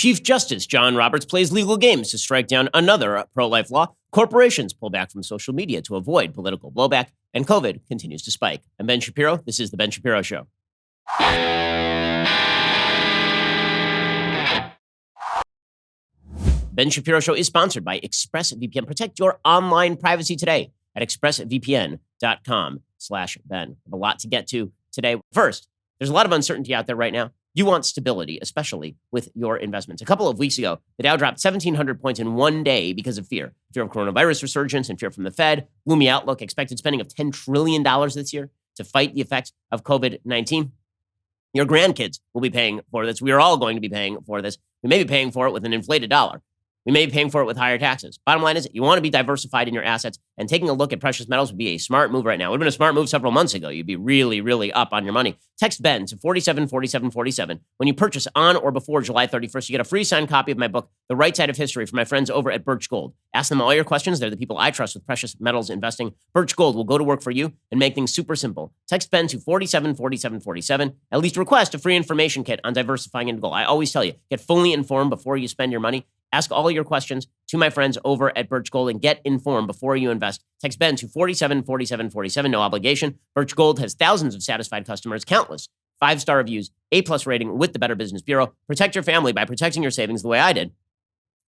Chief Justice John Roberts plays legal games to strike down another pro-life law. Corporations pull back from social media to avoid political blowback, and COVID continues to spike. I'm Ben Shapiro. This is The Ben Shapiro Show. Ben Shapiro Show is sponsored by ExpressVPN. Protect your online privacy today at expressvpn.com/Ben. A lot to get to today. First, there's a lot of uncertainty out there right now. You want stability, especially with your investments. A couple of weeks ago, the Dow dropped 1,700 points in one day because of fear. Fear of coronavirus resurgence and fear from the Fed. Gloomy outlook, expected spending of $10 trillion this year to fight the effects of COVID-19. Your grandkids will be paying for this. We are all going to be paying for this. We may be paying for it with an inflated dollar. We may be paying for it with higher taxes. Bottom line is, you want to be diversified in your assets, and taking a look at precious metals would be a smart move right now. It would have been a smart move several months ago. You'd be really, really up on your money. Text Ben to 474747. When you purchase on or before July 31st, you get a free signed copy of my book, The Right Side of History, from my friends over at Birch Gold. Ask them all your questions. They're the people I trust with precious metals investing. Birch Gold will go to work for you and make things super simple. Text Ben to 474747. At least request a free information kit on diversifying into gold. I always tell you, get fully informed before you spend your money. Ask all your questions to my friends over at Birch Gold and get informed before you invest. Text Ben to 474747, no obligation. Birch Gold has thousands of satisfied customers, countless 5-star reviews, A+ rating with the Better Business Bureau. Protect your family by protecting your savings the way I did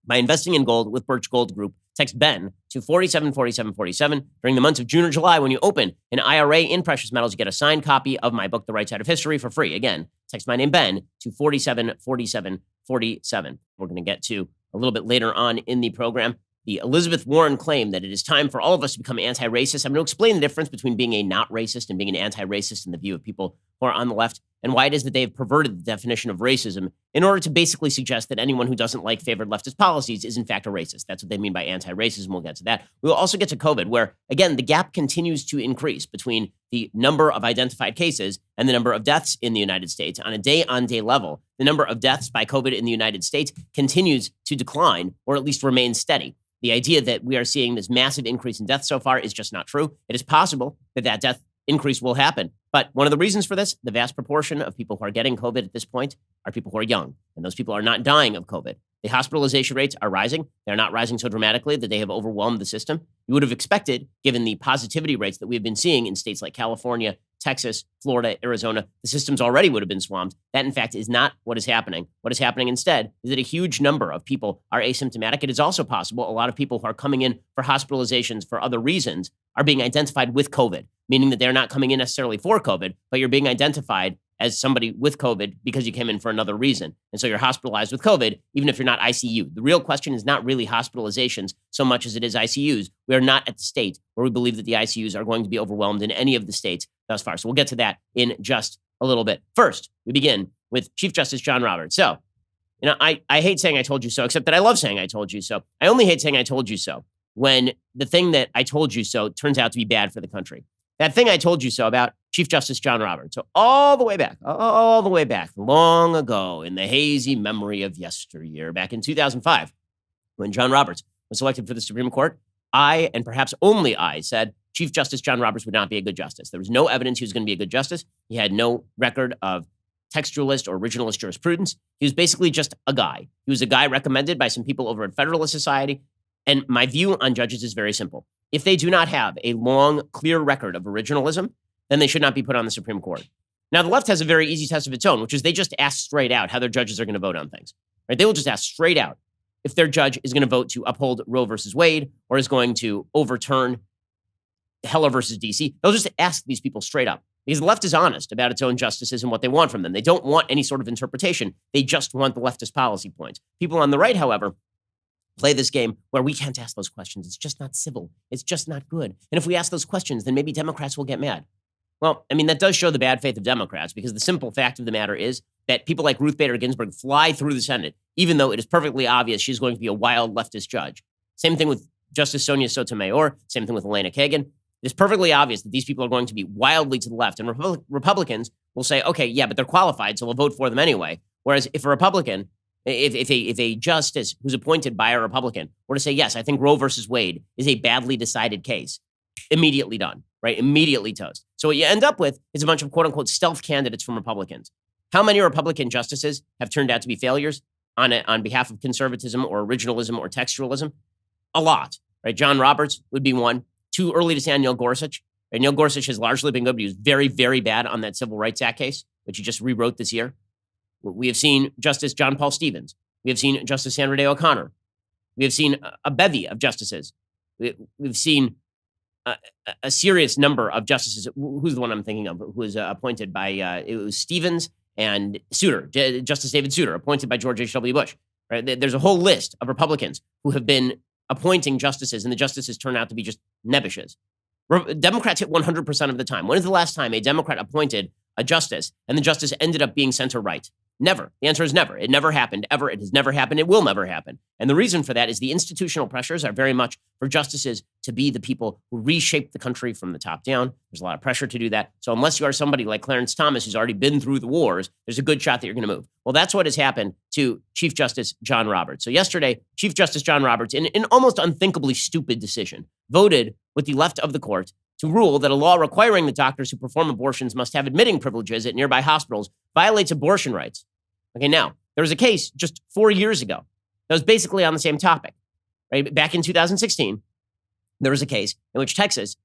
by investing in gold with Birch Gold Group. Text Ben to 474747 during the months of June or July. When you open an IRA in precious metals, you get a signed copy of my book, The Right Side of History, for free. Again, text my name, Ben, to 474747. We're going to get to a little bit later on in the program the Elizabeth Warren claim that it is time for all of us to become anti-racist. I'm going to explain the difference between being a not racist and being an anti-racist in the view of people who are on the left, and why it is that they have perverted the definition of racism in order to basically suggest that anyone who doesn't like favored leftist policies is in fact a racist. That's what they mean by anti-racism. We'll get to that. We'll also get to COVID, where, again, the gap continues to increase between the number of identified cases and the number of deaths in the United States. On a day-on-day level, the number of deaths by COVID in the United States continues to decline, or at least remain steady. The idea that we are seeing this massive increase in deaths so far is just not true. It is possible that that death increase will happen. But one of the reasons for this, the vast proportion of people who are getting COVID at this point are people who are young, and those people are not dying of COVID. The hospitalization rates are rising. They're not rising so dramatically that they have overwhelmed the system. You would have expected, given the positivity rates that we've been seeing in states like California, Texas, Florida, Arizona, the systems already would have been swamped. That, in fact, is not what is happening. What is happening instead is that a huge number of people are asymptomatic. It is also possible a lot of people who are coming in for hospitalizations for other reasons are being identified with COVID, meaning that they're not coming in necessarily for COVID, but you're being identified as somebody with COVID because you came in for another reason. And so you're hospitalized with COVID, even if you're not ICU. The real question is not really hospitalizations so much as it is ICUs. We are not at the state where we believe that the ICUs are going to be overwhelmed in any of the states thus far. So we'll get to that in just a little bit. First, we begin with Chief Justice John Roberts. So, I hate saying I told you so, except that I love saying I told you so. I only hate saying I told you so when the thing that I told you so turns out to be bad for the country. That thing I told you so about Chief Justice John Roberts. So all the way back, long ago in the hazy memory of yesteryear, back in 2005, when John Roberts was selected for the Supreme Court, I, and perhaps only I, said Chief Justice John Roberts would not be a good justice. There was no evidence he was going to be a good justice. He had no record of textualist or originalist jurisprudence. He was basically just a guy. He was a guy recommended by some people over at Federalist Society. And my view on judges is very simple. If they do not have a long, clear record of originalism, then they should not be put on the Supreme Court. Now, the left has a very easy test of its own, which is they just ask straight out how their judges are going to vote on things. Right? They will just ask straight out if their judge is going to vote to uphold Roe versus Wade or is going to overturn Heller versus DC. They'll just ask these people straight up because the left is honest about its own justices and what they want from them. They don't want any sort of interpretation. They just want the leftist policy points. People on the right, however, play this game where we can't ask those questions. It's just not civil. It's just not good. And if we ask those questions, then maybe Democrats will get mad. Well, that does show the bad faith of Democrats, because the simple fact of the matter is that people like Ruth Bader Ginsburg fly through the Senate, even though it is perfectly obvious she's going to be a wild leftist judge. Same thing with Justice Sonia Sotomayor. Same thing with Elena Kagan. It is perfectly obvious that these people are going to be wildly to the left. And Republicans will say, okay, yeah, but they're qualified, so we'll vote for them anyway. Whereas if a Republican, if a justice who's appointed by a Republican were to say, yes, I think Roe versus Wade is a badly decided case, immediately done, right? Immediately toast. So what you end up with is a bunch of quote unquote stealth candidates from Republicans. How many Republican justices have turned out to be failures? on behalf of conservatism or originalism or textualism? A lot, right? John Roberts would be one. Too early to say on Neil Gorsuch. Right? Neil Gorsuch has largely been good, but he was very, very bad on that Civil Rights Act case, which he just rewrote this year. We have seen Justice John Paul Stevens. We have seen Justice Sandra Day O'Connor. We have seen a bevy of justices. We've seen a serious number of justices. Who's the one I'm thinking of? Who was appointed by, it was Stevens and Souter, Justice David Souter, appointed by George H.W. Bush. Right? There's a whole list of Republicans who have been appointing justices, and the justices turn out to be just nebbishes. Democrats hit 100% of the time. When is the last time a Democrat appointed a justice and the justice ended up being center-right? Never. The answer is never. It never happened, ever. It has never happened. It will never happen. And the reason for that is the institutional pressures are very much for justices to be the people who reshape the country from the top down. There's a lot of pressure to do that. So unless you are somebody like Clarence Thomas, who's already been through the wars, there's a good shot that you're going to move. Well, that's what has happened to Chief Justice John Roberts. So yesterday, Chief Justice John Roberts, in an almost unthinkably stupid decision, voted with the left of the court to rule that a law requiring the doctors who perform abortions must have admitting privileges at nearby hospitals violates abortion rights. Okay, now, there was a case just 4 years ago that was basically on the same topic, right? Back in 2016, there was a case in which Texas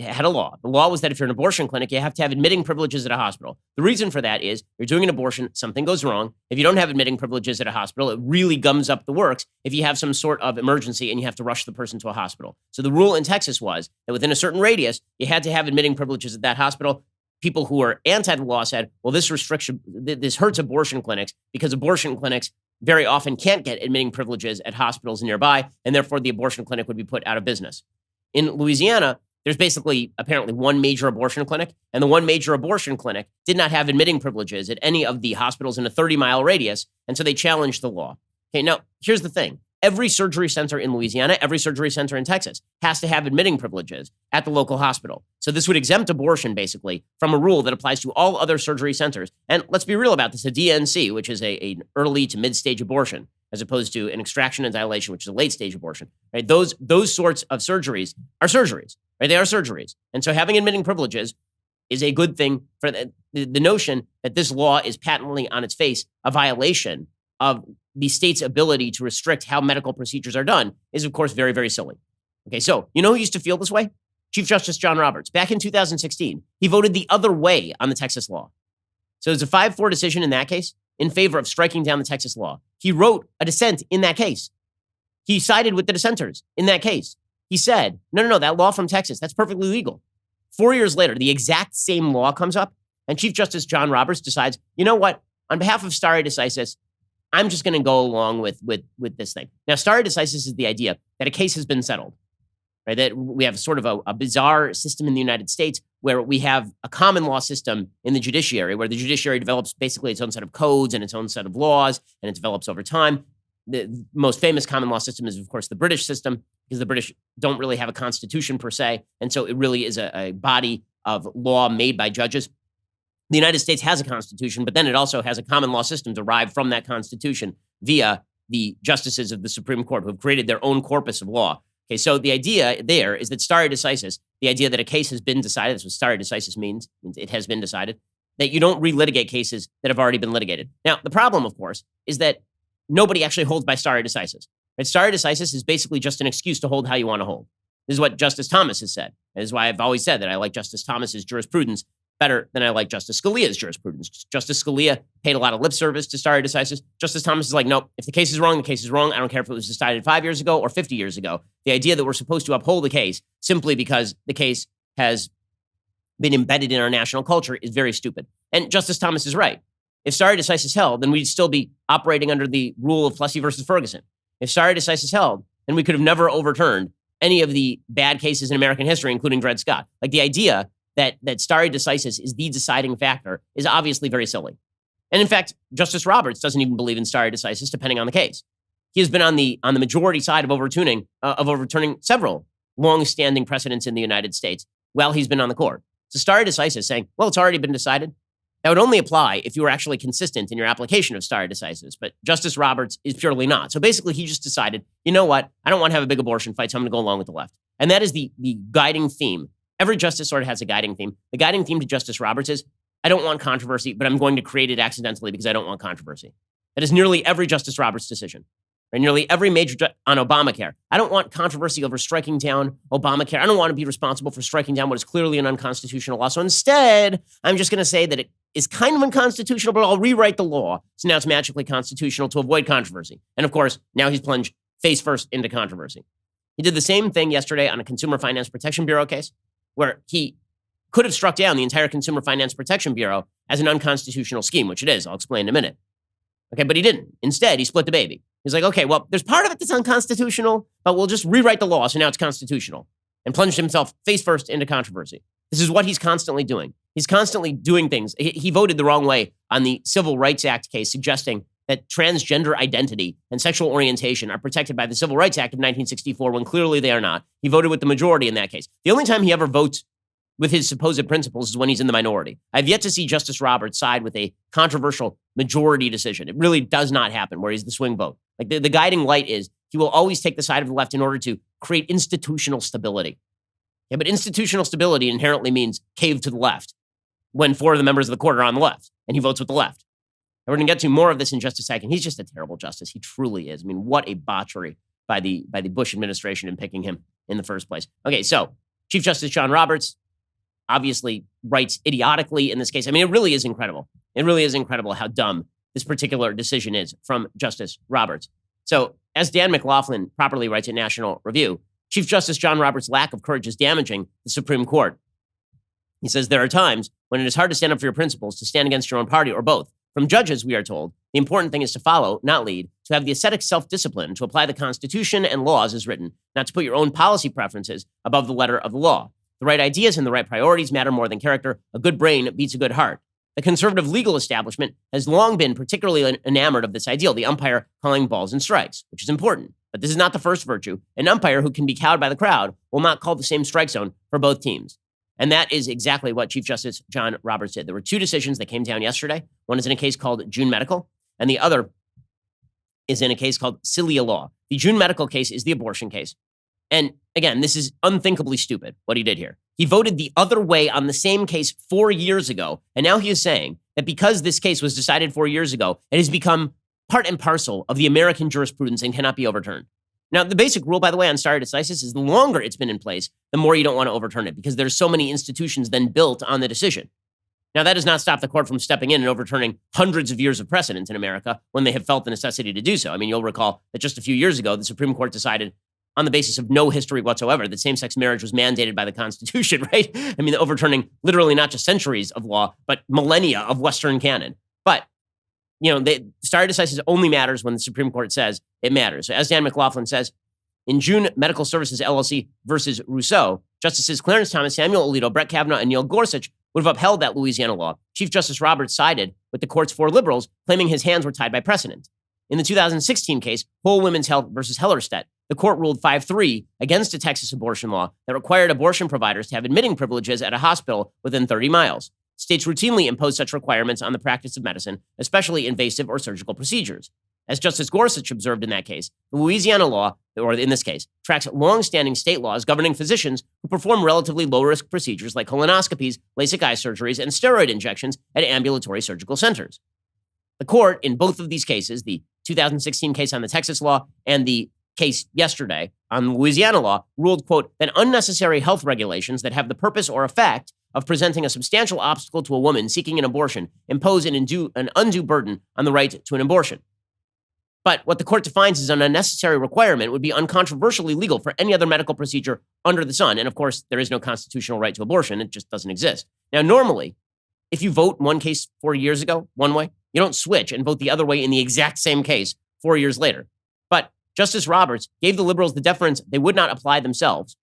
had a law. The law was that if you're an abortion clinic, you have to have admitting privileges at a hospital. The reason for that is you're doing an abortion, something goes wrong. If you don't have admitting privileges at a hospital, it really gums up the works if you have some sort of emergency and you have to rush the person to a hospital. So the rule in Texas was that within a certain radius, you had to have admitting privileges at that hospital. People who are anti the law said, well, this hurts abortion clinics because abortion clinics very often can't get admitting privileges at hospitals nearby, and therefore the abortion clinic would be put out of business. In Louisiana, there's basically apparently one major abortion clinic, and the one major abortion clinic did not have admitting privileges at any of the hospitals in a 30-mile radius, and so they challenged the law. Okay, now, here's the thing. Every surgery center in Louisiana, every surgery center in Texas has to have admitting privileges at the local hospital. So this would exempt abortion, basically, from a rule that applies to all other surgery centers. And let's be real about this, a DNC, which is an early to mid-stage abortion, as opposed to an extraction and dilation, which is a late-stage abortion. Right? Those sorts of surgeries are surgeries. Right? They are surgeries. And so having admitting privileges is a good thing for the notion that this law is patently on its face a violation of the state's ability to restrict how medical procedures are done is, of course, very, very silly. Okay, so you know who used to feel this way? Chief Justice John Roberts. Back in 2016, he voted the other way on the Texas law. So it was a 5-4 decision in that case in favor of striking down the Texas law. He wrote a dissent in that case. He sided with the dissenters in that case. He said, no, that law from Texas, that's perfectly legal. 4 years later, the exact same law comes up, and Chief Justice John Roberts decides, you know what? On behalf of stare decisis, I'm just going to go along with this thing. Now, stare decisis is the idea that a case has been settled, right? That we have sort of a bizarre system in the United States where we have a common law system in the judiciary, where the judiciary develops basically its own set of codes and its own set of laws, and it develops over time. The most famous common law system is, of course, the British system, because the British don't really have a constitution per se, and so it really is a body of law made by judges. The United States has a constitution, but then it also has a common law system derived from that constitution via the justices of the Supreme Court who have created their own corpus of law. Okay, so the idea there is that stare decisis, the idea that a case has been decided, that's what stare decisis means it has been decided, that you don't relitigate cases that have already been litigated. Now, the problem, of course, is that nobody actually holds by stare decisis. Right? Stare decisis is basically just an excuse to hold how you want to hold. This is what Justice Thomas has said. This is why I've always said that I like Justice Thomas's jurisprudence better than I like Justice Scalia's jurisprudence. Justice Scalia paid a lot of lip service to stare decisis. Justice Thomas is like, nope, if the case is wrong, the case is wrong. I don't care if it was decided 5 years ago or 50 years ago. The idea that we're supposed to uphold the case simply because the case has been embedded in our national culture is very stupid. And Justice Thomas is right. If stare decisis held, then we'd still be operating under the rule of Plessy versus Ferguson. If stare decisis held, then we could have never overturned any of the bad cases in American history, including Dred Scott. Like the idea that stare decisis is the deciding factor is obviously very silly. And in fact, Justice Roberts doesn't even believe in stare decisis, depending on the case. He has been on the majority side of overturning several long-standing precedents in the United States while he's been on the court. So stare decisis saying, well, it's already been decided. That would only apply if you were actually consistent in your application of stare decisis, but Justice Roberts is purely not. So basically, he just decided, you know what? I don't want to have a big abortion fight, so I'm going to go along with the left. And that is the guiding theme. Every justice sort of has a guiding theme. The guiding theme to Justice Roberts is, I don't want controversy, but I'm going to create it accidentally because I don't want controversy. That is nearly every Justice Roberts decision. Right? Nearly every on Obamacare. I don't want controversy over striking down Obamacare. I don't want to be responsible for striking down what is clearly an unconstitutional law. So instead, I'm just going to say that it is kind of unconstitutional, but I'll rewrite the law. So now it's magically constitutional to avoid controversy. And of course, now he's plunged face first into controversy. He did the same thing yesterday on a Consumer Finance Protection Bureau case, where he could have struck down the entire Consumer Finance Protection Bureau as an unconstitutional scheme, which it is. I'll explain in a minute. Okay, but he didn't. Instead, he split the baby. He's like, okay, well, there's part of it that's unconstitutional, but we'll just rewrite the law so now it's constitutional, and plunged himself face first into controversy. This is what he's constantly doing. He's constantly doing things. He voted the wrong way on the Civil Rights Act case, suggesting that transgender identity and sexual orientation are protected by the Civil Rights Act of 1964 when clearly they are not. He voted with the majority in that case. The only time he ever votes with his supposed principles is when he's in the minority. I've yet to see Justice Roberts side with a controversial majority decision. It really does not happen where he's the swing vote. Like the guiding light is he will always take the side of the left in order to create institutional stability. Yeah, but institutional stability inherently means cave to the left when 4 of the members of the court are on the left, and he votes with the left. And we're going to get to more of this in just a second. He's just a terrible justice. He truly is. I mean, what a botchery by the Bush administration in picking him in the first place. Okay, so Chief Justice John Roberts obviously writes idiotically in this case. I mean, it really is incredible. It really is incredible how dumb this particular decision is from Justice Roberts. So, as Dan McLaughlin properly writes in National Review, Chief Justice John Roberts' lack of courage is damaging the Supreme Court. He says there are times when it is hard to stand up for your principles, to stand against your own party, or both. From judges, we are told, the important thing is to follow, not lead, to have the ascetic self-discipline, to apply the Constitution and laws as written, not to put your own policy preferences above the letter of the law. The right ideas and the right priorities matter more than character. A good brain beats a good heart. The conservative legal establishment has long been particularly enamored of this ideal, the umpire calling balls and strikes, which is important. But this is not the first virtue. An umpire who can be cowed by the crowd will not call the same strike zone for both teams. And that is exactly what Chief Justice John Roberts did. There were 2 decisions that came down yesterday. One is in a case called June Medical, and the other is in a case called Cilia Law. The June Medical case is the abortion case. And again, this is unthinkably stupid, what he did here. He voted the other way on the same case 4 years ago, and now he is saying that because this case was decided 4 years ago, it has become part and parcel of the American jurisprudence and cannot be overturned. Now, the basic rule, by the way, on stare decisis is the longer it's been in place, the more you don't want to overturn it because there's so many institutions then built on the decision. Now, that does not stop the court from stepping in and overturning hundreds of years of precedent in America when they have felt the necessity to do so. I mean, you'll recall that just a few years ago, the Supreme Court decided on the basis of no history whatsoever that same-sex marriage was mandated by the Constitution, right? I mean, overturning literally not just centuries of law, but millennia of Western canon. But stare decisis only matters when the Supreme Court says it matters. So as Dan McLaughlin says, in June Medical Services LLC versus Rousseau, Justices Clarence Thomas, Samuel Alito, Brett Kavanaugh, and Neil Gorsuch would have upheld that Louisiana law. Chief Justice Roberts sided with the court's 4 liberals, claiming his hands were tied by precedent. In the 2016 case, Whole Women's Health versus Hellerstedt, the court ruled 5-3 against a Texas abortion law that required abortion providers to have admitting privileges at a hospital within 30 miles. States routinely impose such requirements on the practice of medicine, especially invasive or surgical procedures. As Justice Gorsuch observed in that case, the Louisiana law, or in this case, tracks long-standing state laws governing physicians who perform relatively low-risk procedures like colonoscopies, LASIK eye surgeries, and steroid injections at ambulatory surgical centers. The court, in both of these cases, the 2016 case on the Texas law and the case yesterday on the Louisiana law, ruled, quote, that unnecessary health regulations that have the purpose or effect of presenting a substantial obstacle to a woman seeking an abortion impose an undue burden on the right to an abortion. But what the court defines as an unnecessary requirement would be uncontroversially legal for any other medical procedure under the sun. And of course, there is no constitutional right to abortion. It just doesn't exist. Now, normally, if you vote one case 4 years ago, one way, you don't switch and vote the other way in the exact same case 4 years later. But Justice Roberts gave the liberals the deference they would not apply themselves,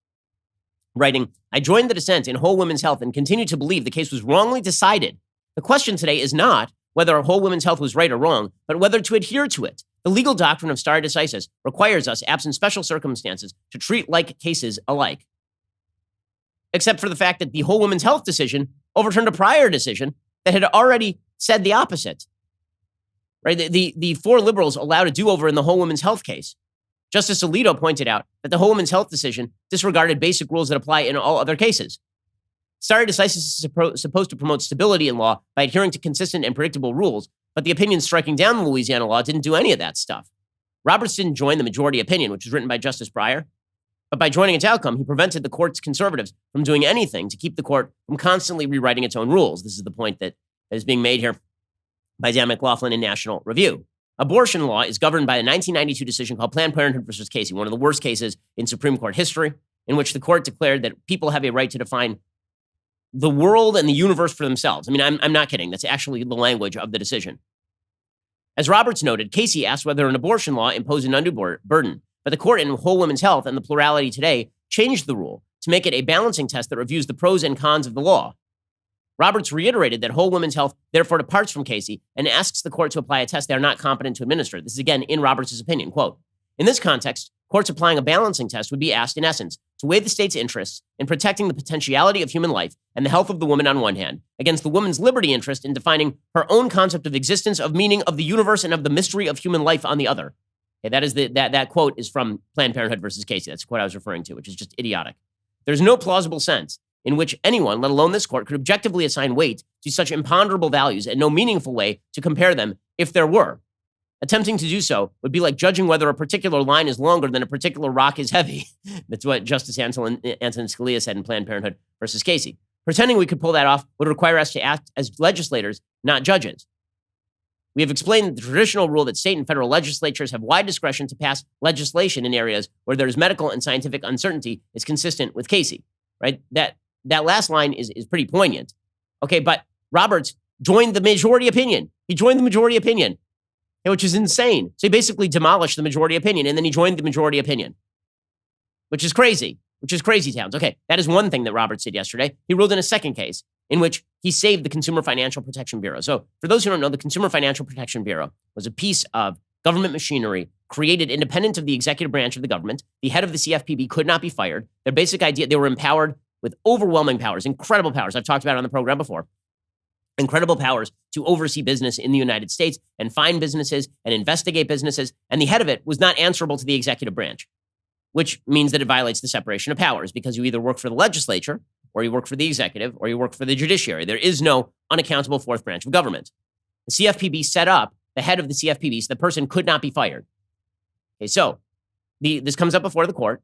writing, I joined the dissent in Whole Women's Health and continue to believe the case was wrongly decided. The question today is not whether Whole Women's Health was right or wrong, but whether to adhere to it. The legal doctrine of stare decisis requires us, absent special circumstances, to treat like cases alike. Except for the fact that the Whole Women's Health decision overturned a prior decision that had already said the opposite. Right? The 4 liberals allowed a do-over in the Whole Women's Health case. Justice Alito pointed out that the Whole Women's Health decision disregarded basic rules that apply in all other cases. Stare decisis is supposed to promote stability in law by adhering to consistent and predictable rules, But the opinion striking down the Louisiana law didn't do any of that stuff. Roberts didn't join the majority opinion, which was written by Justice Breyer. But by joining its outcome, he prevented the court's conservatives from doing anything to keep the court from constantly rewriting its own rules. This is the point that is being made here by Dan McLaughlin in National Review. Abortion law is governed by a 1992 decision called Planned Parenthood versus Casey, one of the worst cases in Supreme Court history, in which the court declared that people have a right to define the world and the universe for themselves. I mean, I'm not kidding. That's actually the language of the decision. As Roberts noted, Casey asked whether an abortion law imposed an undue burden, but the court in Whole Women's Health and the plurality today changed the rule to make it a balancing test that reviews the pros and cons of the law. Roberts reiterated that Whole Women's Health therefore departs from Casey and asks the court to apply a test they are not competent to administer. This is again in Roberts' opinion. Quote, in this context, courts applying a balancing test would be asked, in essence, to weigh the state's interests in protecting the potentiality of human life and the health of the woman on one hand, against the woman's liberty interest in defining her own concept of existence, of meaning, of the universe, and of the mystery of human life on the other. Okay, that quote is from Planned Parenthood versus Casey. That's what I was referring to, which is just idiotic. There's no plausible sense in which anyone, let alone this court, could objectively assign weight to such imponderable values and no meaningful way to compare them if there were. Attempting to do so would be like judging whether a particular line is longer than a particular rock is heavy. That's what Justice Antonin Scalia said in Planned Parenthood versus Casey. Pretending we could pull that off would require us to act as legislators, not judges. We have explained the traditional rule that state and federal legislatures have wide discretion to pass legislation in areas where there is medical and scientific uncertainty is consistent with Casey, right? That last line is pretty poignant. Okay, but Roberts joined the majority opinion. He joined the majority opinion, which is insane. So he basically demolished the majority opinion, and then he joined the majority opinion, which is crazy towns. Okay, that is one thing that Roberts did yesterday. He ruled in a second case in which he saved the Consumer Financial Protection Bureau. So for those who don't know, the Consumer Financial Protection Bureau was a piece of government machinery created independent of the executive branch of the government. The head of the CFPB could not be fired. Their basic idea, they were empowered with overwhelming powers, incredible powers. I've talked about it on the program before. Incredible powers to oversee business in the United States and find businesses and investigate businesses. And the head of it was not answerable to the executive branch, which means that it violates the separation of powers because you either work for the legislature or you work for the executive or you work for the judiciary. There is no unaccountable fourth branch of government. The CFPB set up the head of the CFPB so the person could not be fired. Okay, so this comes up before the court.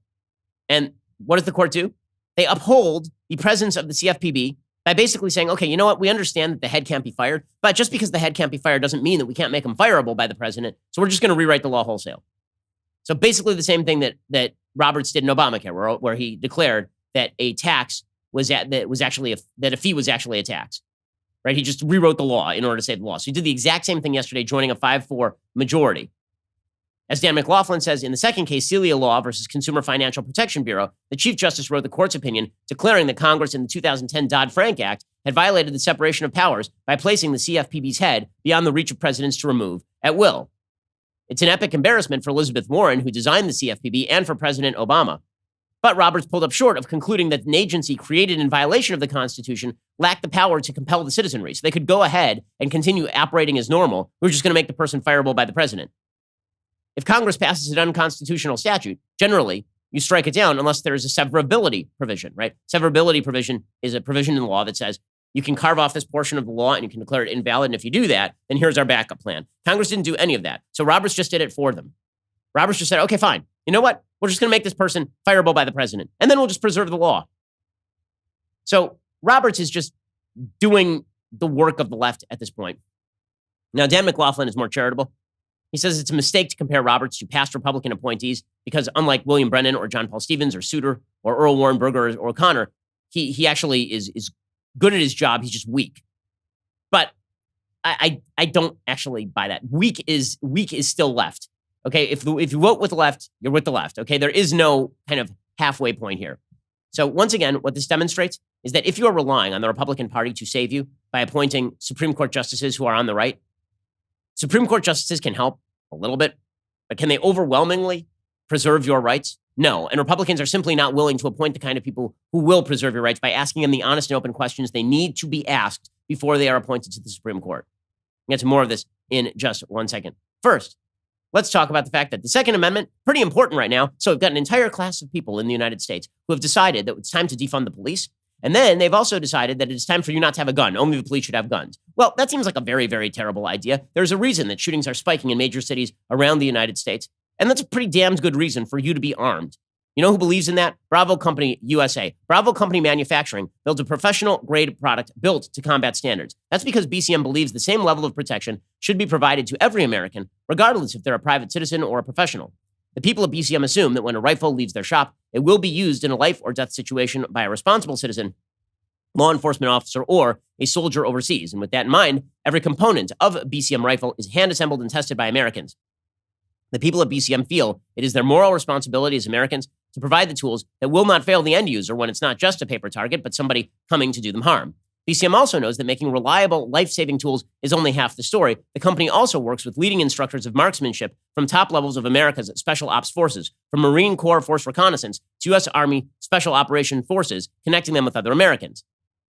And what does the court do? They uphold the presence of the CFPB by basically saying, okay, you know what? We understand that the head can't be fired, but just because the head can't be fired doesn't mean that we can't make him fireable by the president. So we're just going to rewrite the law wholesale. So basically the same thing that Roberts did in Obamacare, where he declared that a tax that a fee was actually a tax, right? He just rewrote the law in order to save the law. So he did the exact same thing yesterday, joining a 5-4 majority. As Dan McLaughlin says, in the second case, Celia Law versus Consumer Financial Protection Bureau, the Chief Justice wrote the court's opinion declaring that Congress in the 2010 Dodd-Frank Act had violated the separation of powers by placing the CFPB's head beyond the reach of presidents to remove at will. It's an epic embarrassment for Elizabeth Warren, who designed the CFPB, and for President Obama. But Roberts pulled up short of concluding that an agency created in violation of the Constitution lacked the power to compel the citizenry. So they could go ahead and continue operating as normal. We're just going to make the person fireable by the president. If Congress passes an unconstitutional statute, generally, you strike it down unless there is a severability provision, right? Severability provision is a provision in law that says you can carve off this portion of the law and you can declare it invalid. And if you do that, then here's our backup plan. Congress didn't do any of that. So Roberts just did it for them. Roberts just said, okay, fine. You know what? We're just going to make this person fireable by the president, and then we'll just preserve the law. So Roberts is just doing the work of the left at this point. Now, Dan McLaughlin is more charitable. He says it's a mistake to compare Roberts to past Republican appointees because unlike William Brennan or John Paul Stevens or Souter or Earl Warren Burger or O'Connor, he actually is good at his job. He's just weak. But I don't actually buy that. Weak is still left. Okay, if you vote with the left, you're with the left. Okay, there is no kind of halfway point here. So once again, what this demonstrates is that if you are relying on the Republican Party to save you by appointing Supreme Court justices who are on the right, Supreme Court justices can help a little bit, but can they overwhelmingly preserve your rights? No, and Republicans are simply not willing to appoint the kind of people who will preserve your rights by asking them the honest and open questions they need to be asked before they are appointed to the Supreme Court. We'll get to more of this in just 1 second. First, let's talk about the fact that the Second Amendment, pretty important right now. So we've got an entire class of people in the United States who have decided that it's time to defund the police. And then they've also decided that it's time for you not to have a gun. Only the police should have guns. Well, that seems like a very, very terrible idea. There's a reason that shootings are spiking in major cities around the United States. And that's a pretty damn good reason for you to be armed. You know who believes in that? Bravo Company USA. Bravo Company Manufacturing builds a professional grade product built to combat standards. That's because BCM believes the same level of protection should be provided to every American, regardless if they're a private citizen or a professional. The people at BCM assume that when a rifle leaves their shop, it will be used in a life or death situation by a responsible citizen, law enforcement officer, or a soldier overseas. And with that in mind, every component of a BCM rifle is hand-assembled and tested by Americans. The people at BCM feel it is their moral responsibility as Americans to provide the tools that will not fail the end user when it's not just a paper target, but somebody coming to do them harm. BCM also knows that making reliable, life-saving tools is only half the story. The company also works with leading instructors of marksmanship from top levels of America's Special Ops Forces, from Marine Corps Force Reconnaissance to U.S. Army Special Operation Forces, connecting them with other Americans.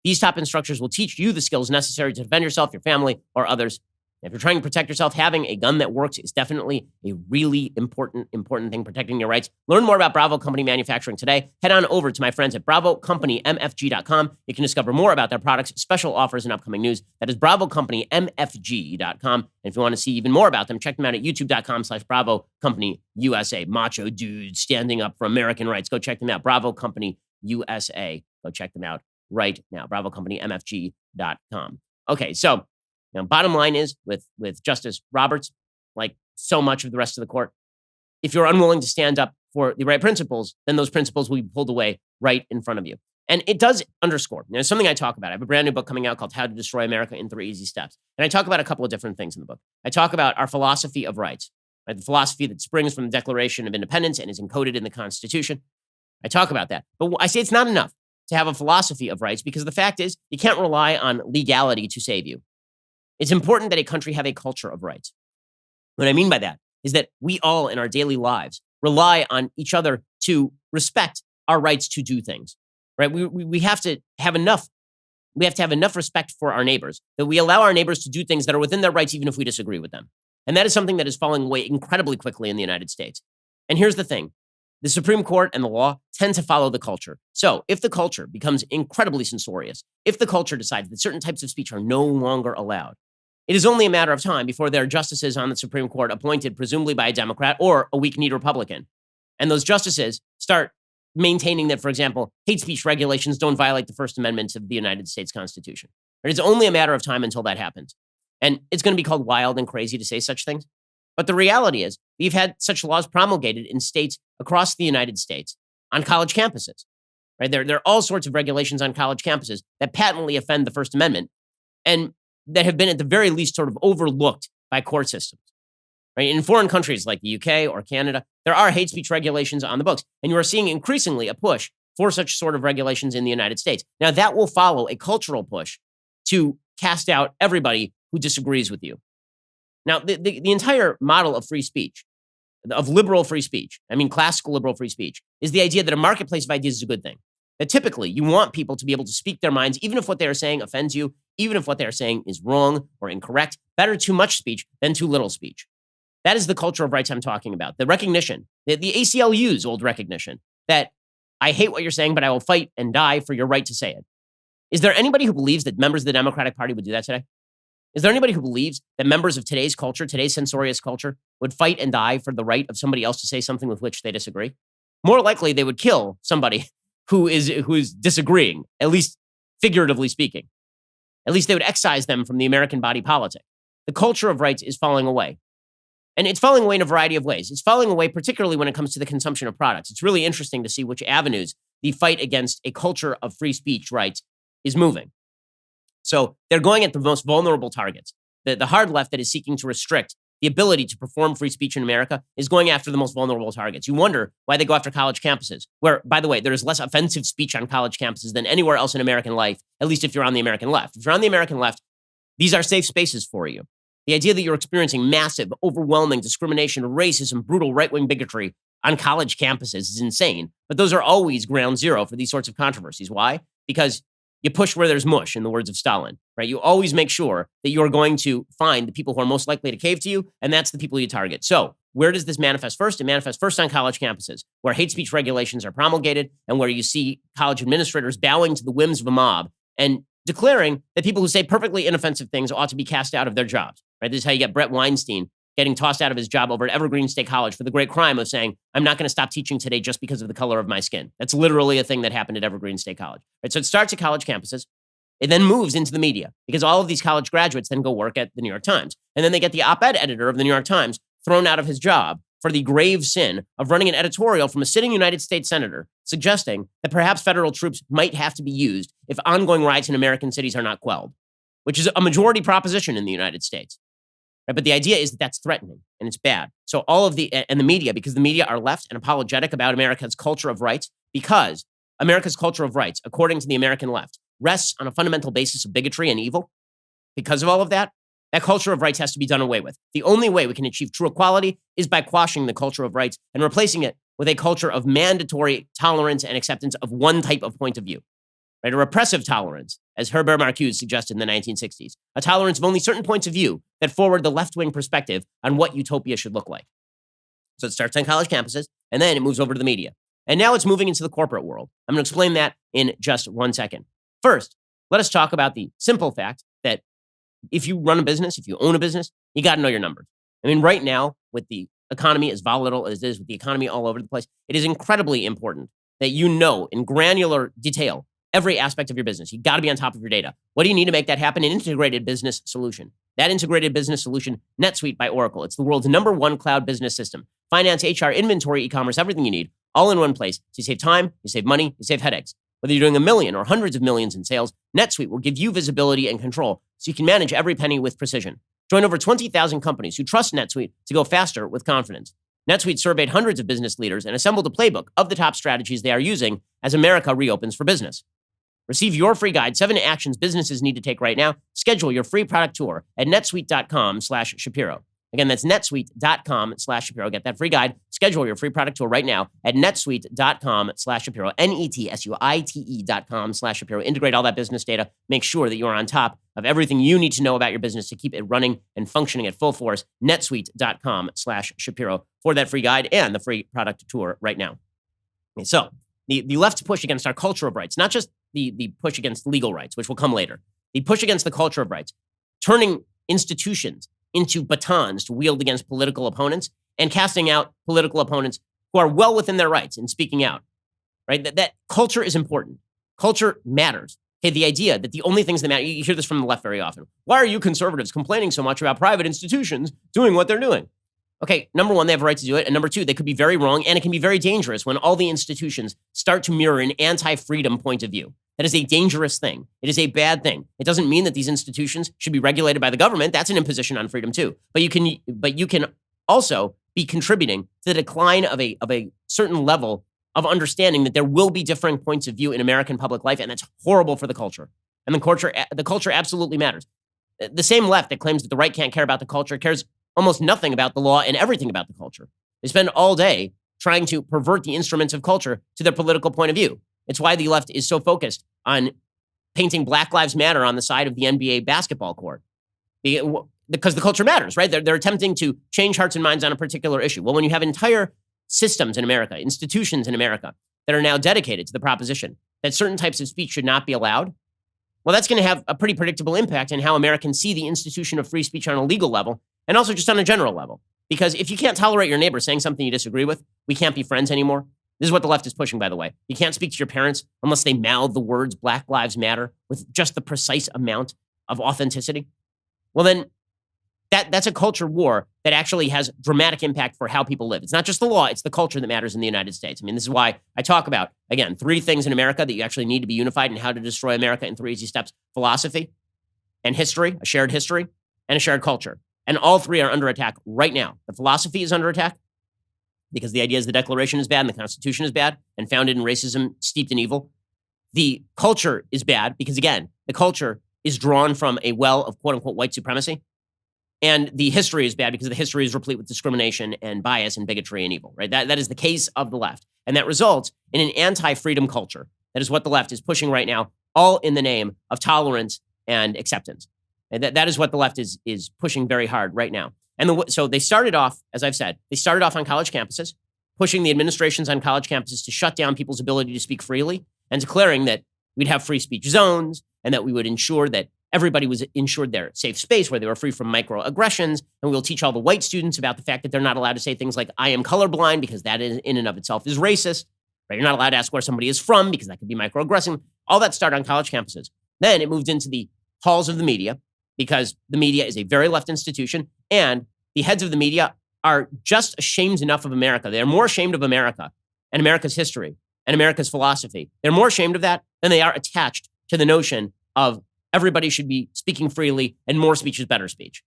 These top instructors will teach you the skills necessary to defend yourself, your family, or others. If you're trying to protect yourself, having a gun that works is definitely a really important thing, protecting your rights. Learn more about Bravo Company Manufacturing today. Head on over to my friends at BravoCompanyMFG.com. You can discover more about their products, special offers, and upcoming news. That is BravoCompanyMFG.com. And if you want to see even more about them, check them out at YouTube.com/Bravo Company USA. Macho dudes standing up for American rights. Go check them out. Bravo Company USA. Go check them out right now. BravoCompanyMFG.com. Okay, so bottom line is with Justice Roberts, like so much of the rest of the court, if you're unwilling to stand up for the right principles, then those principles will be pulled away right in front of you. And it does underscore, something I talk about. I have a brand new book coming out called How to Destroy America in 3 Easy Steps. And I talk about a couple of different things in the book. I talk about our philosophy of rights, right? The philosophy that springs from the Declaration of Independence and is encoded in the Constitution. I talk about that. But I say it's not enough to have a philosophy of rights, because the fact is you can't rely on legality to save you. It's important that a country have a culture of rights. What I mean by that is that we all in our daily lives rely on each other to respect our rights to do things, right? We have to have enough. We have to have enough respect for our neighbors that we allow our neighbors to do things that are within their rights, even if we disagree with them. And that is something that is falling away incredibly quickly in the United States. And here's the thing. The Supreme Court and the law tend to follow the culture. So if the culture becomes incredibly censorious, if the culture decides that certain types of speech are no longer allowed, it is only a matter of time before there are justices on the Supreme Court appointed presumably by a Democrat or a weak-kneed Republican. And those justices start maintaining that, for example, hate speech regulations don't violate the First Amendment of the United States Constitution. It's only a matter of time until that happens. And it's going to be called wild and crazy to say such things. But the reality is we've had such laws promulgated in states across the United States on college campuses. Right? There are all sorts of regulations on college campuses that patently offend the First Amendment and that have been at the very least sort of overlooked by court systems. Right? In foreign countries like the UK or Canada, there are hate speech regulations on the books, and you are seeing increasingly a push for such sort of regulations in the United States. Now, that will follow a cultural push to cast out everybody who disagrees with you. Now, the entire model of free speech, of liberal free speech, classical liberal free speech, is the idea that a marketplace of ideas is a good thing. That typically you want people to be able to speak their minds, even if what they are saying offends you, even if what they are saying is wrong or incorrect. Better too much speech than too little speech. That is the culture of rights I'm talking about. The recognition, the ACLU's old recognition, that I hate what you're saying, but I will fight and die for your right to say it. Is there anybody who believes that members of the Democratic Party would do that today? Is there anybody who believes that members of today's culture, today's censorious culture, would fight and die for the right of somebody else to say something with which they disagree? More likely, they would kill somebody who is disagreeing, at least figuratively speaking. At least they would excise them from the American body politic. The culture of rights is falling away. And it's falling away in a variety of ways. It's falling away particularly when it comes to the consumption of products. It's really interesting to see which avenues the fight against a culture of free speech rights is moving. So they're going at the most vulnerable targets. The hard left that is seeking to restrict the ability to perform free speech in America is going after the most vulnerable targets. You wonder why they go after college campuses, where, by the way, there is less offensive speech on college campuses than anywhere else in American life, at least if you're on the American left. If you're on the American left, these are safe spaces for you. The idea that you're experiencing massive, overwhelming discrimination, racism, brutal right-wing bigotry on college campuses is insane. But those are always ground zero for these sorts of controversies. Why? Because you push where there's mush, in the words of Stalin, right? You always make sure that you're going to find the people who are most likely to cave to you, and that's the people you target. So where does this manifest first? It manifests first on college campuses, where hate speech regulations are promulgated and where you see college administrators bowing to the whims of a mob and declaring that people who say perfectly inoffensive things ought to be cast out of their jobs. Right? This is how you get Brett Weinstein getting tossed out of his job over at Evergreen State College for the great crime of saying, I'm not going to stop teaching today just because of the color of my skin. That's literally a thing that happened at Evergreen State College. Right? So it starts at college campuses. It then moves into the media because all of these college graduates then go work at the New York Times. And then they get the op-ed editor of the New York Times thrown out of his job for the grave sin of running an editorial from a sitting United States senator suggesting that perhaps federal troops might have to be used if ongoing riots in American cities are not quelled, which is a majority proposition in the United States. Right? But the idea is that that's threatening and it's bad. So all of the media, because the media are left and apologetic about America's culture of rights, because America's culture of rights, according to the American left, rests on a fundamental basis of bigotry and evil. Because of all of that, that culture of rights has to be done away with. The only way we can achieve true equality is by quashing the culture of rights and replacing it with a culture of mandatory tolerance and acceptance of one type of point of view. Right? A repressive tolerance, as Herbert Marcuse suggested in the 1960s, a tolerance of only certain points of view that forward the left-wing perspective on what utopia should look like. So it starts on college campuses, and then it moves over to the media. And now it's moving into the corporate world. I'm going to explain that in just 1 second. First, let us talk about the simple fact that if you run a business, if you own a business, you got to know your numbers. I mean, right now, with the economy as volatile as it is, with the economy all over the place, it is incredibly important that you know in granular detail every aspect of your business. You got to be on top of your data. What do you need to make that happen? An integrated business solution. That integrated business solution, NetSuite by Oracle. It's the world's #1 cloud business system. Finance, HR, inventory, e-commerce, everything you need, all in one place. So you save time, you save money, you save headaches. Whether you're doing 1 million or hundreds of millions in sales, NetSuite will give you visibility and control so you can manage every penny with precision. Join over 20,000 companies who trust NetSuite to go faster with confidence. NetSuite surveyed hundreds of business leaders and assembled a playbook of the top strategies they are using as America reopens for business. Receive your free guide, 7 actions businesses need to take right now. Schedule your free product tour at netsuite.com/Shapiro. Again, that's netsuite.com/Shapiro. Get that free guide. Schedule your free product tour right now at netsuite.com/Shapiro. netsuite.com/Shapiro. Integrate all that business data. Make sure that you are on top of everything you need to know about your business to keep it running and functioning at full force. netsuite.com/Shapiro for that free guide and the free product tour right now. Okay, so the left's push against our culture of rights, not just the push against legal rights, which will come later, the push against the culture of rights, turning institutions into batons to wield against political opponents and casting out political opponents who are well within their rights in speaking out, right? That culture is important. Culture matters. Okay, the idea that the only things that matter, you hear this from the left very often. Why are you conservatives complaining so much about private institutions doing what they're doing? Okay, number one, they have a right to do it. And number two, they could be very wrong. And it can be very dangerous when all the institutions start to mirror an anti-freedom point of view. That is a dangerous thing. It is a bad thing. It doesn't mean that these institutions should be regulated by the government. That's an imposition on freedom too. But you can also be contributing to the decline of a certain level of understanding that there will be differing points of view in American public life, and that's horrible for the culture. And the culture absolutely matters. The same left that claims that the right can't care about the culture cares almost nothing about the law and everything about the culture. They spend all day trying to pervert the instruments of culture to their political point of view. It's why the left is so focused on painting Black Lives Matter on the side of the NBA basketball court. Because the culture matters, right? They're attempting to change hearts and minds on a particular issue. Well, when you have entire systems in America, institutions in America that are now dedicated to the proposition that certain types of speech should not be allowed, well, that's going to have a pretty predictable impact on how Americans see the institution of free speech on a legal level and also just on a general level. Because if you can't tolerate your neighbor saying something you disagree with, we can't be friends anymore. This is what the left is pushing, by the way. You can't speak to your parents unless they mouth the words Black Lives Matter with just the precise amount of authenticity. Well, then that's a culture war that actually has dramatic impact for how people live. It's not just the law, it's the culture that matters in the United States. I mean, this is why I talk about, again, 3 things in America that you actually need to be unified and how to destroy America in 3 easy steps: philosophy and history, a shared history, and a shared culture. And all 3 are under attack right now. The philosophy is under attack because the idea is the Declaration is bad and the Constitution is bad and founded in racism, steeped in evil. The culture is bad because, again, the culture is drawn from a well of quote-unquote white supremacy. And the history is bad because the history is replete with discrimination and bias and bigotry and evil, right? That is the case of the left. And that results in an anti-freedom culture. That is what the left is pushing right now, all in the name of tolerance and acceptance. And that is what the left is pushing very hard right now. So they started off, as I've said, they started off on college campuses, pushing the administrations on college campuses to shut down people's ability to speak freely and declaring that we'd have free speech zones and that we would ensure that everybody was ensured their safe space where they were free from microaggressions. And we'll teach all the white students about the fact that they're not allowed to say things like, I am colorblind, because that in and of itself is racist. Right? You're not allowed to ask where somebody is from because that could be microaggressing. All that started on college campuses. Then it moved into the halls of the media because the media is a very left institution, and the heads of the media are just ashamed enough of America. They're more ashamed of America and America's history and America's philosophy. They're more ashamed of that than they are attached to the notion of everybody should be speaking freely and more speech is better speech.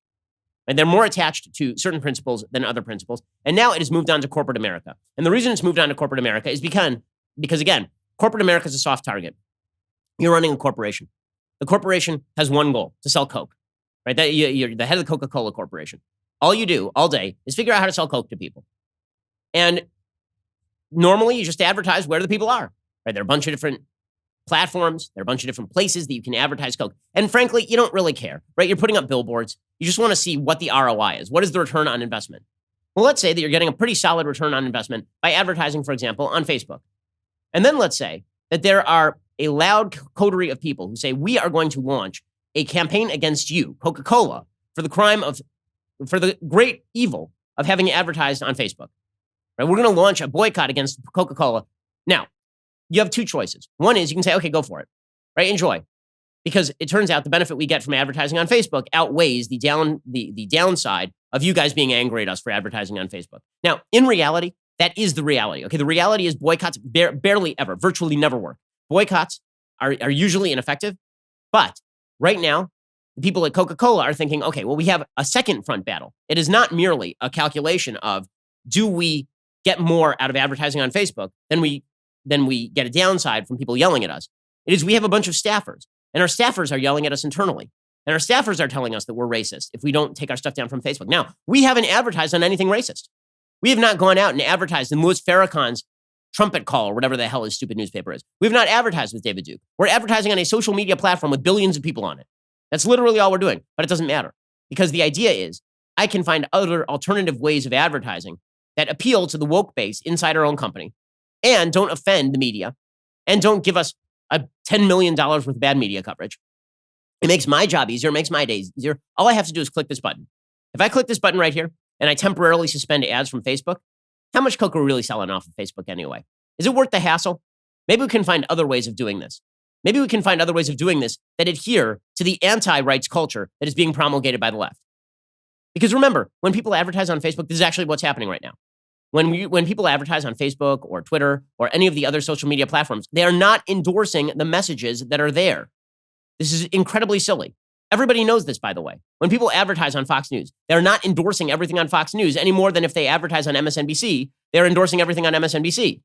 And they're more attached to certain principles than other principles. And now it has moved on to corporate America. And the reason it's moved on to corporate America is because again, corporate America is a soft target. You're running a corporation. The corporation has one goal: to sell Coke. Right? You're the head of the Coca-Cola Corporation. All you do all day is figure out how to sell Coke to people. And normally you just advertise where the people are. Right? There are a bunch of different platforms. There are a bunch of different places that you can advertise Coke. And frankly, you don't really care, right? You're putting up billboards. You just want to see what the ROI is. What is the return on investment? Well, let's say that you're getting a pretty solid return on investment by advertising, for example, on Facebook. And then let's say that there are a loud coterie of people who say, we are going to launch a campaign against you, Coca-Cola, for the great evil of having advertised on Facebook. Right? We're going to launch a boycott against Coca-Cola. Now, you have two choices. One is you can say, okay, go for it, right? Enjoy. Because it turns out the benefit we get from advertising on Facebook outweighs the downside of you guys being angry at us for advertising on Facebook. Now, in reality, that is the reality. Okay, the reality is boycotts barely ever, virtually never work. Boycotts are usually ineffective. But right now, the people at Coca-Cola are thinking, okay, well, we have a second front battle. It is not merely a calculation of, do we get more out of advertising on Facebook than we get a downside from people yelling at us. It is we have a bunch of staffers, and our staffers are yelling at us internally. And our staffers are telling us that we're racist if we don't take our stuff down from Facebook. Now, we haven't advertised on anything racist. We have not gone out and advertised in Louis Farrakhan's trumpet call or whatever the hell his stupid newspaper is. We have not advertised with David Duke. We're advertising on a social media platform with billions of people on it. That's literally all we're doing, but it doesn't matter because the idea is I can find other alternative ways of advertising that appeal to the woke base inside our own company and don't offend the media and don't give us a $10 million worth of bad media coverage. It makes my job easier. It makes my days easier. All I have to do is click this button. If I click this button right here and I temporarily suspend ads from Facebook, how much Coke are we really selling off of Facebook anyway? Is it worth the hassle? Maybe we can find other ways of doing this. Maybe we can find other ways of doing this that adhere to the anti-rights culture that is being promulgated by the left. Because remember, when people advertise on Facebook, this is actually what's happening right now. When people advertise on Facebook or Twitter or any of the other social media platforms, they are not endorsing the messages that are there. This is incredibly silly. Everybody knows this, by the way. When people advertise on Fox News, they're not endorsing everything on Fox News any more than if they advertise on MSNBC, they're endorsing everything on MSNBC.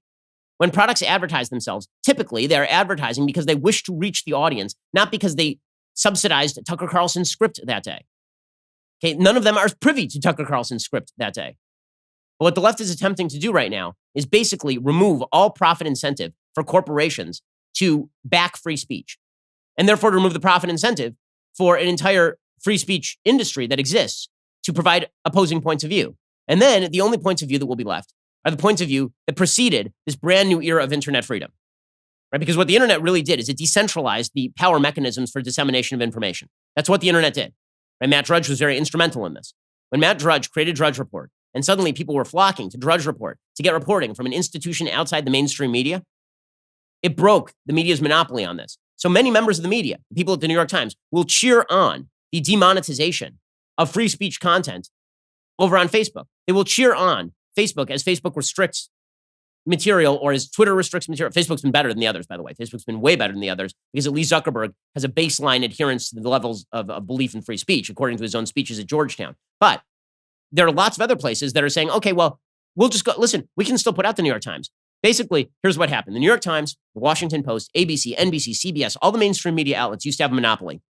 When products advertise themselves, typically they're advertising because they wish to reach the audience, not because they subsidized Tucker Carlson's script that day. Okay, none of them are privy to Tucker Carlson's script that day. But what the left is attempting to do right now is basically remove all profit incentive for corporations to back free speech, and therefore to remove the profit incentive for an entire free speech industry that exists to provide opposing points of view. And then the only points of view that will be left are the points of view that preceded this brand new era of internet freedom. Right? Because what the internet really did is it decentralized the power mechanisms for dissemination of information. That's what the internet did. Right? Matt Drudge was very instrumental in this. When Matt Drudge created Drudge Report, and suddenly people were flocking to Drudge Report to get reporting from an institution outside the mainstream media, it broke the media's monopoly on this. So many members of the media, the people at the New York Times, will cheer on the demonetization of free speech content over on Facebook. They will cheer on Facebook as Facebook restricts material or as Twitter restricts material. Facebook's been better than the others, by the way. Facebook's been way better than the others because at least Zuckerberg has a baseline adherence to the levels of belief in free speech, according to his own speeches at Georgetown. But there are lots of other places that are saying, okay, well, we'll just go, listen, we can still put out the New York Times. Basically, here's what happened. The New York Times, the Washington Post, ABC, NBC, CBS, all the mainstream media outlets used to have a monopoly.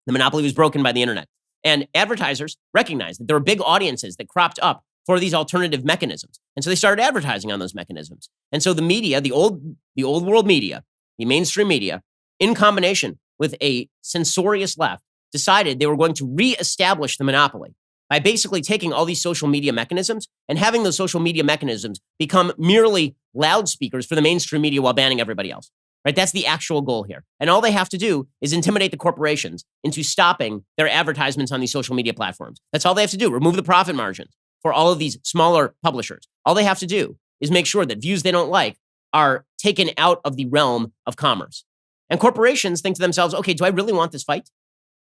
The monopoly was broken by the internet. And advertisers recognized that there were big audiences that cropped up for these alternative mechanisms. And so they started advertising on those mechanisms. And so the media, the old world media, the mainstream media, in combination with a censorious left, decided they were going to reestablish the monopoly. by basically taking all these social media mechanisms and having those social media mechanisms become merely loudspeakers for the mainstream media while banning everybody else. Right? That's the actual goal here. And all they have to do is intimidate the corporations into stopping their advertisements on these social media platforms. That's all they have to do. Remove the profit margins for all of these smaller publishers. All they have to do is make sure that views they don't like are taken out of the realm of commerce. And corporations think to themselves, okay, do I really want this fight?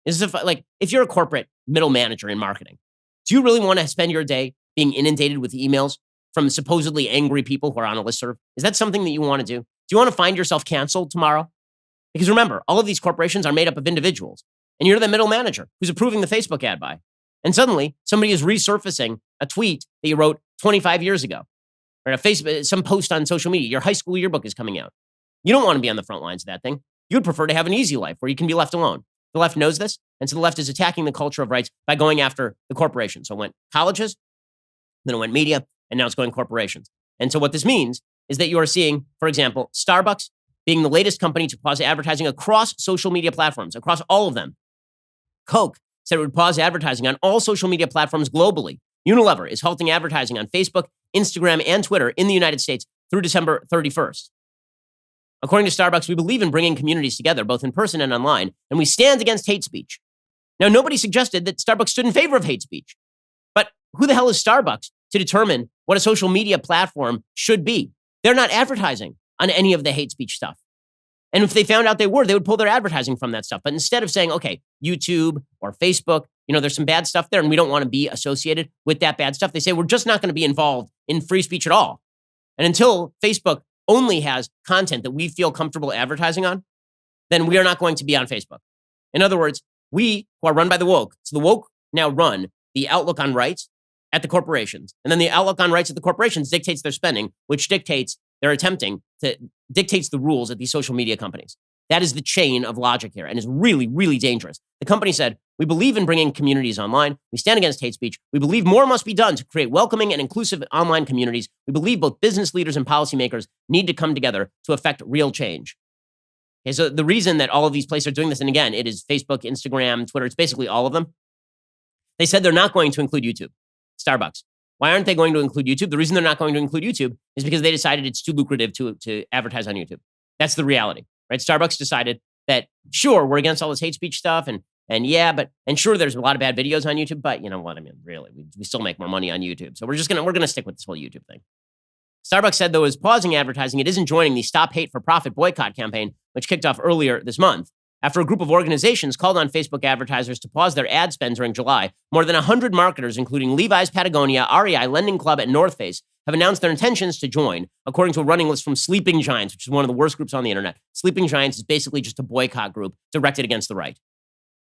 Is this like, if you're a corporate middle manager in marketing, do you really want to spend your day being inundated with emails from supposedly angry people who are on a listserv? Is that something that you want to do? Do you want to find yourself canceled tomorrow? Because remember, all of these corporations are made up of individuals, and you're the middle manager who's approving the Facebook ad buy. And suddenly, somebody is resurfacing a tweet that you wrote 25 years ago, or some post on social media. Your high school yearbook is coming out. You don't want to be on the front lines of that thing. You'd prefer to have an easy life where you can be left alone. The left knows this, and so the left is attacking the culture of rights by going after the corporations. So it went colleges, then it went media, and now it's going corporations. And so what this means is that you are seeing, for example, Starbucks being the latest company to pause advertising across social media platforms, across all of them. Coke said it would pause advertising on all social media platforms globally. Unilever is halting advertising on Facebook, Instagram, and Twitter in the United States through December 31st. According to Starbucks, we believe in bringing communities together, both in person and online, and we stand against hate speech. Now, nobody suggested that Starbucks stood in favor of hate speech. But who the hell is Starbucks to determine what a social media platform should be? They're not advertising on any of the hate speech stuff. And if they found out they would pull their advertising from that stuff. But instead of saying, okay, YouTube or Facebook, there's some bad stuff there and we don't want to be associated with that bad stuff, they say, we're just not going to be involved in free speech at all. And until Facebook only has content that we feel comfortable advertising on, then we are not going to be on Facebook. In other words, we who are run by the woke, so the woke now run the outlook on rights at the corporations. And then the outlook on rights at the corporations dictates their spending, which dictates the rules at these social media companies. That is the chain of logic here and is really, really dangerous. The company said, we believe in bringing communities online. We stand against hate speech. We believe more must be done to create welcoming and inclusive online communities. We believe both business leaders and policymakers need to come together to affect real change. Okay, so the reason that all of these places are doing this, and again, it is Facebook, Instagram, Twitter, it's basically all of them. They said they're not going to include YouTube. Starbucks. Why aren't they going to include YouTube? The reason they're not going to include YouTube is because they decided it's too lucrative to advertise on YouTube. That's the reality, right? Starbucks decided that, sure, we're against all this hate speech stuff, and sure, there's a lot of bad videos on YouTube, but you know what? I mean, really, we still make more money on YouTube. So we're gonna stick with this whole YouTube thing. Starbucks said, though, is pausing advertising. It isn't joining the Stop Hate for Profit boycott campaign, which kicked off earlier this month. After a group of organizations called on Facebook advertisers to pause their ad spend during July, more than 100 marketers, including Levi's, Patagonia, REI, Lending Club, and North Face, have announced their intentions to join, according to a running list from Sleeping Giants, which is one of the worst groups on the internet. Sleeping Giants is basically just a boycott group directed against the right.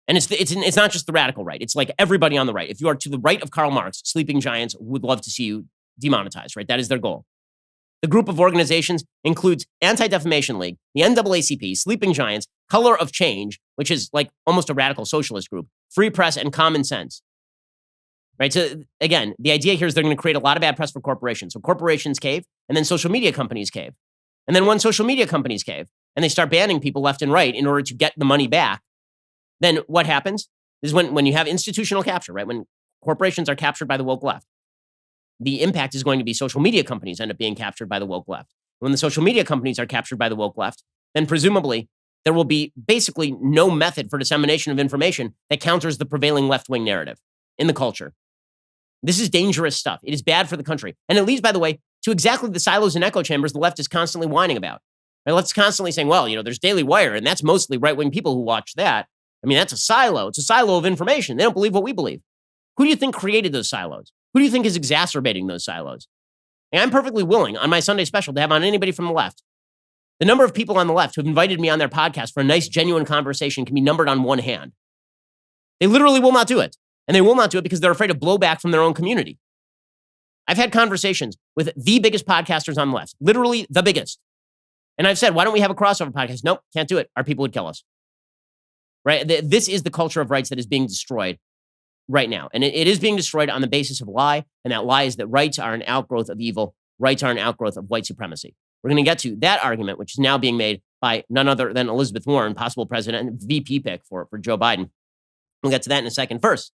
And it's not just the radical right. It's like everybody on the right. If you are to the right of Karl Marx, Sleeping Giants would love to see you demonetized, right? That is their goal. The group of organizations includes Anti-Defamation League, the NAACP, Sleeping Giants, Color of Change, which is like almost a radical socialist group, Free Press, and Common Sense. Right? So again, the idea here is they're going to create a lot of bad press for corporations. So corporations cave, and then social media companies cave. And then when social media companies cave, and they start banning people left and right in order to get the money back, then what happens is when you have institutional capture, right? When corporations are captured by the woke left, the impact is going to be social media companies end up being captured by the woke left. When the social media companies are captured by the woke left, then presumably there will be basically no method for dissemination of information that counters the prevailing left-wing narrative in the culture. This is dangerous stuff. It is bad for the country. And it leads, by the way, to exactly the silos and echo chambers the left is constantly whining about. The left's constantly saying, well, there's Daily Wire, and that's mostly right-wing people who watch that. I mean, that's a silo. It's a silo of information. They don't believe what we believe. Who do you think created those silos? Who do you think is exacerbating those silos? And I'm perfectly willing on my Sunday special to have on anybody from the left. The number of people on the left who have invited me on their podcast for a nice, genuine conversation can be numbered on one hand. They literally will not do it. And they will not do it because they're afraid of blowback from their own community. I've had conversations with the biggest podcasters on the left, literally the biggest. And I've said, why don't we have a crossover podcast? Nope, can't do it. Our people would kill us. Right? This is the culture of rights that is being destroyed right now. And it is being destroyed on the basis of a lie. And that lie is that rights are an outgrowth of evil. Rights are an outgrowth of white supremacy. We're going to get to that argument, which is now being made by none other than Elizabeth Warren, possible president and VP pick for Joe Biden. We'll get to that in a second. First,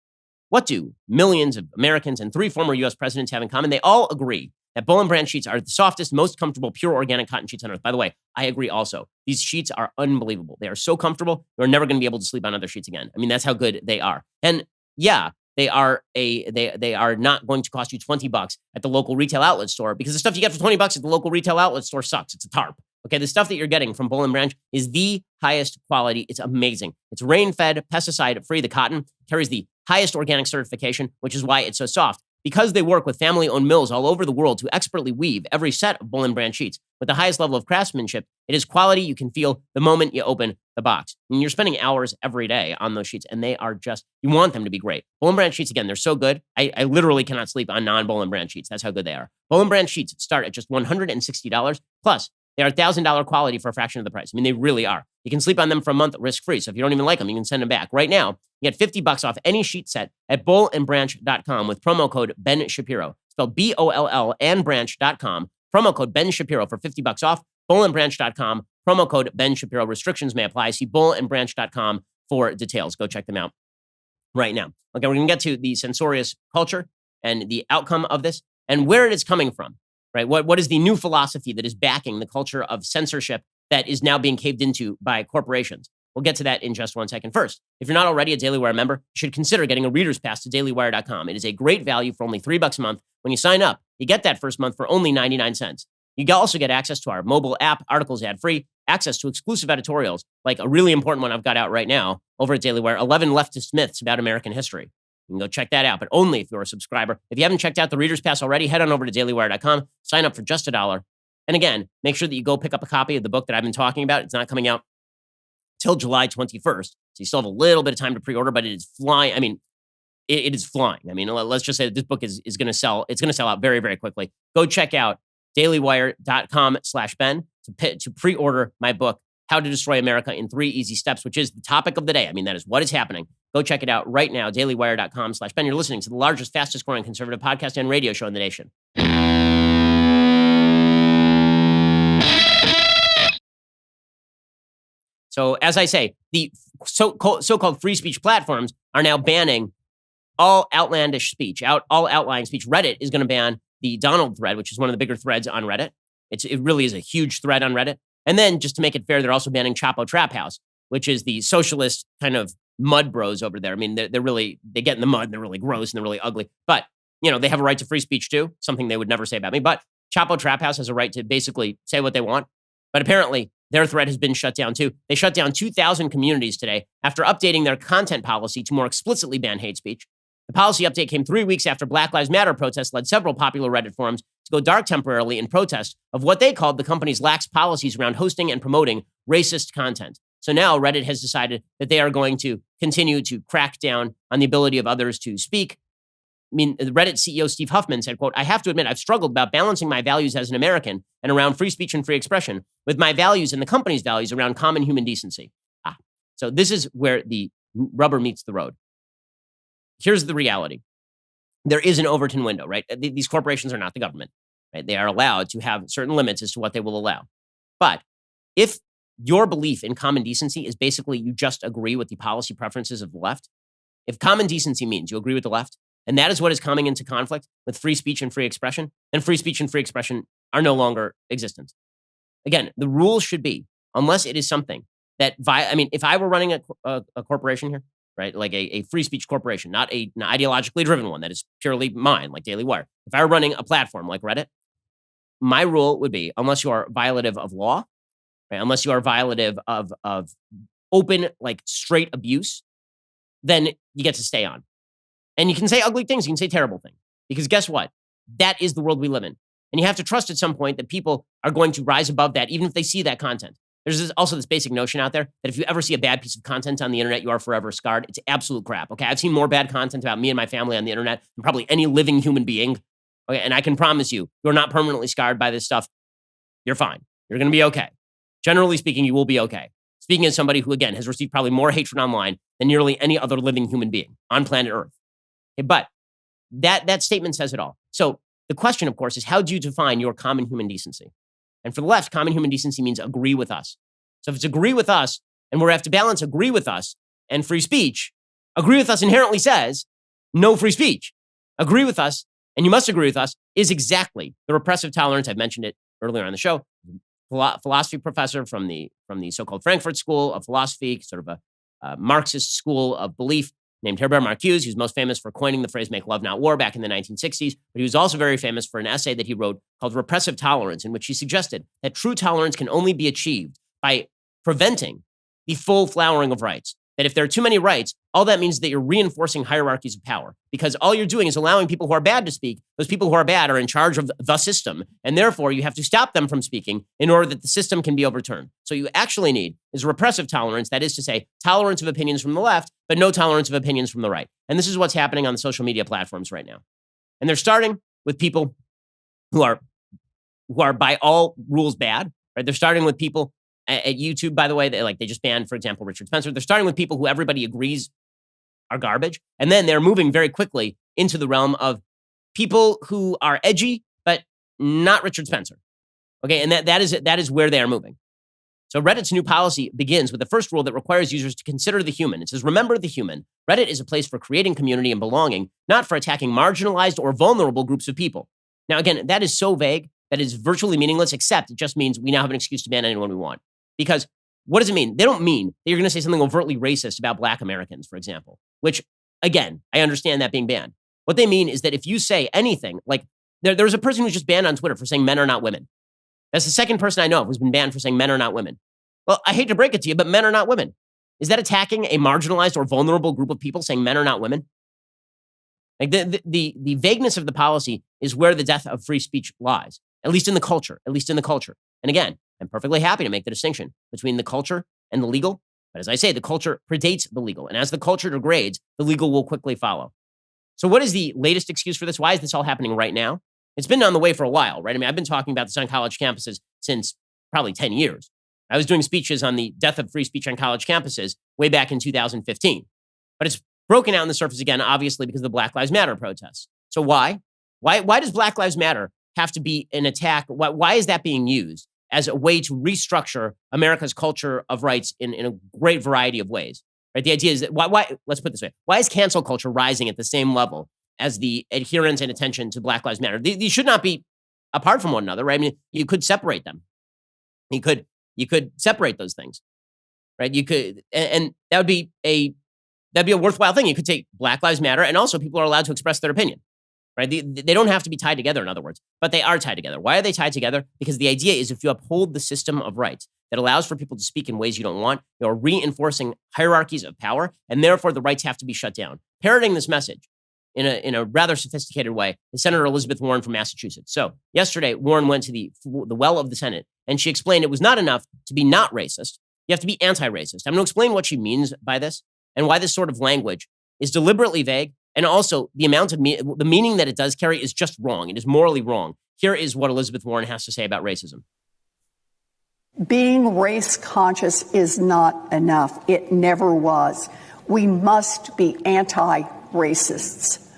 What do millions of Americans and 3 former U.S. presidents have in common? They all agree that Boll and Branch sheets are the softest, most comfortable, pure organic cotton sheets on earth. By the way, I agree also. These sheets are unbelievable. They are so comfortable, you're never going to be able to sleep on other sheets again. I mean, that's how good they are. And yeah, they are not going to cost you $20 at the local retail outlet store, because the stuff you get for $20 at the local retail outlet store sucks. It's a tarp. Okay, the stuff that you're getting from Boll and Branch is the highest quality. It's amazing. It's rain-fed, pesticide-free. The cotton carries the highest organic certification, which is why it's so soft. Because they work with family-owned mills all over the world to expertly weave every set of Boll and Branch sheets with the highest level of craftsmanship, it is quality you can feel the moment you open the box. And you're spending hours every day on those sheets, and they are just, you want them to be great. Boll and Branch sheets, again, they're so good. I literally cannot sleep on non-Boll and Branch sheets. That's how good they are. Boll and Branch sheets start at just $160, plus they are $1,000 quality for a fraction of the price. I mean, they really are. You can sleep on them for a month risk-free. So if you don't even like them, you can send them back. Right now, you get $50 off any sheet set at bollandbranch.com with promo code Ben Shapiro. Spelled BOLL and branch.com. Promo code Ben Shapiro for $50 off. Bollandbranch.com. Promo code Ben Shapiro. Restrictions may apply. See bollandbranch.com for details. Go check them out right now. Okay, we're going to get to the censorious culture and the outcome of this and where it is coming from. Right? What is the new philosophy that is backing the culture of censorship that is now being caved into by corporations? We'll get to that in just 1 second. First, if you're not already a Daily Wire member, you should consider getting a reader's pass to dailywire.com. It is a great value for only $3 a month. When you sign up, you get that first month for only 99 cents. You also get access to our mobile app, articles ad-free, access to exclusive editorials, like a really important one I've got out right now over at Daily Wire, 11 leftist myths about American history. You can go check that out, but only if you're a subscriber. If you haven't checked out the Reader's Pass already, head on over to dailywire.com, sign up for just $1. And again, make sure that you go pick up a copy of the book that I've been talking about. It's not coming out till July 21st, so you still have a little bit of time to pre-order, but it is flying. I mean, it is flying. I mean, let's just say that this book is going to sell. It's going to sell out very, very quickly. Go check out dailywire.com/Ben to pre-order my book, How to Destroy America in 3 Easy Steps, which is the topic of the day. I mean, that is what is happening. Go check it out right now, dailywire.com/Ben. You're listening to the largest, fastest growing conservative podcast and radio show in the nation. So as I say, the so-called free speech platforms are now banning all outlandish speech, all outlying speech. Reddit is going to ban the Donald thread, which is one of the bigger threads on Reddit. It really is a huge thread on Reddit. And then just to make it fair, they're also banning Chapo Trap House, which is the socialist kind of mud bros over there. I mean, they get in the mud and they're really gross and they're really ugly. But, you know, they have a right to free speech too, something they would never say about me. But Chapo Trap House has a right to basically say what they want. But apparently their thread has been shut down too. They shut down 2,000 communities today after updating their content policy to more explicitly ban hate speech. The policy update came 3 weeks after Black Lives Matter protests led several popular Reddit forums to go dark temporarily in protest of what they called the company's lax policies around hosting and promoting racist content. So now Reddit has decided that they are going to continue to crack down on the ability of others to speak. I mean, the Reddit CEO Steve Huffman said, quote, "I have to admit I've struggled about balancing my values as an American and around free speech and free expression with my values and the company's values around common human decency." So this is where the rubber meets the road. Here's the reality. There is an Overton window, right? These corporations are not the government, right? They are allowed to have certain limits as to what they will allow. But if your belief in common decency is basically you just agree with the policy preferences of the left, if common decency means you agree with the left, and that is what is coming into conflict with free speech and free expression, then free speech and free expression are no longer existent. Again, the rule should be, unless it is something that, if I were running a corporation here, right, like a free speech corporation, not an ideologically driven one that is purely mine, like Daily Wire. If I were running a platform like Reddit, my rule would be, unless you are violative of law, right, unless you are violative of open, like straight abuse, then you get to stay on. And you can say ugly things, you can say terrible things. Because guess what? That is the world we live in. And you have to trust at some point that people are going to rise above that, even if they see that content. There's also this basic notion out there that if you ever see a bad piece of content on the internet, you are forever scarred. It's absolute crap, okay? I've seen more bad content about me and my family on the internet than probably any living human being, okay? And I can promise you, you're not permanently scarred by this stuff. You're fine. You're going to be okay. Generally speaking, you will be okay. Speaking as somebody who, again, has received probably more hatred online than nearly any other living human being on planet Earth. Okay, but that statement says it all. So the question, of course, is how do you define your common human decency? And for the left, common human decency means agree with us. So if it's agree with us, and we have to balance agree with us and free speech, agree with us inherently says no free speech. Agree with us, and you must agree with us, is exactly the repressive tolerance. I've mentioned it earlier on the show. Philosophy professor from the so-called Frankfurt School of Philosophy, sort of a Marxist school of belief, named Herbert Marcuse. He was most famous for coining the phrase "make love, not war" back in the 1960s, but he was also very famous for an essay that he wrote called Repressive Tolerance, in which he suggested that true tolerance can only be achieved by preventing the full flowering of rights. That if there are too many rights, all that means that you're reinforcing hierarchies of power, because all you're doing is allowing people who are bad to speak. Those people who are bad are in charge of the system, and therefore you have to stop them from speaking in order that the system can be overturned. So you actually need is repressive tolerance, that is to say, tolerance of opinions from the left, but no tolerance of opinions from the right. And this is what's happening on the social media platforms right now. And they're starting with people who are by all rules bad, right? They're starting with people at YouTube, by the way, they just banned, for example, Richard Spencer. They're starting with people who everybody agrees are garbage. And then they're moving very quickly into the realm of people who are edgy, but not Richard Spencer. Okay, and that is where they are moving. So Reddit's new policy begins with the first rule that requires users to consider the human. It says, remember the human. Reddit is a place for creating community and belonging, not for attacking marginalized or vulnerable groups of people. Now, again, that is so vague that is virtually meaningless, except it just means we now have an excuse to ban anyone we want. Because what does it mean? They don't mean that you're going to say something overtly racist about Black Americans, for example, which, again, I understand that being banned. What they mean is that if you say anything, like there was a person who was just banned on Twitter for saying men are not women. That's the second person I know of who's been banned for saying men are not women. Well, I hate to break it to you, but men are not women. Is that attacking a marginalized or vulnerable group of people saying men are not women? Like the vagueness of the policy is where the death of free speech lies, at least in the culture, And again, I'm perfectly happy to make the distinction between the culture and the legal. But as I say, the culture predates the legal. And as the culture degrades, the legal will quickly follow. So what is the latest excuse for this? Why is this all happening right now? It's been on the way for a while, right? I mean, I've been talking about this on college campuses since probably 10 years. I was doing speeches on the death of free speech on college campuses way back in 2015. But it's broken out on the surface again, obviously, because of the Black Lives Matter protests. So why? Why does Black Lives Matter have to be an attack? Why is that being used as a way to restructure America's culture of rights in a great variety of ways? Right? The idea is that why? Let's put it this way: why is cancel culture rising at the same level as the adherence and attention to Black Lives Matter? These should not be apart from one another, right? I mean, you could separate them. You could separate those things, right? You could, and that would be a worthwhile thing. You could take Black Lives Matter, and also people are allowed to express their opinion. Right? They don't have to be tied together, in other words, but they are tied together. Why are they tied together? Because the idea is if you uphold the system of rights that allows for people to speak in ways you don't want, you're reinforcing hierarchies of power, and therefore the rights have to be shut down. Parroting this message in a rather sophisticated way is Senator Elizabeth Warren from Massachusetts. So yesterday, Warren went to the well of the Senate, and she explained it was not enough to be not racist. You have to be anti-racist. I'm going to explain what she means by this and why this sort of language is deliberately vague. And also, the amount of the meaning that it does carry is just wrong. It is morally wrong. Here is what Elizabeth Warren has to say about racism. Being race conscious is not enough. It never was. We must be anti-racists.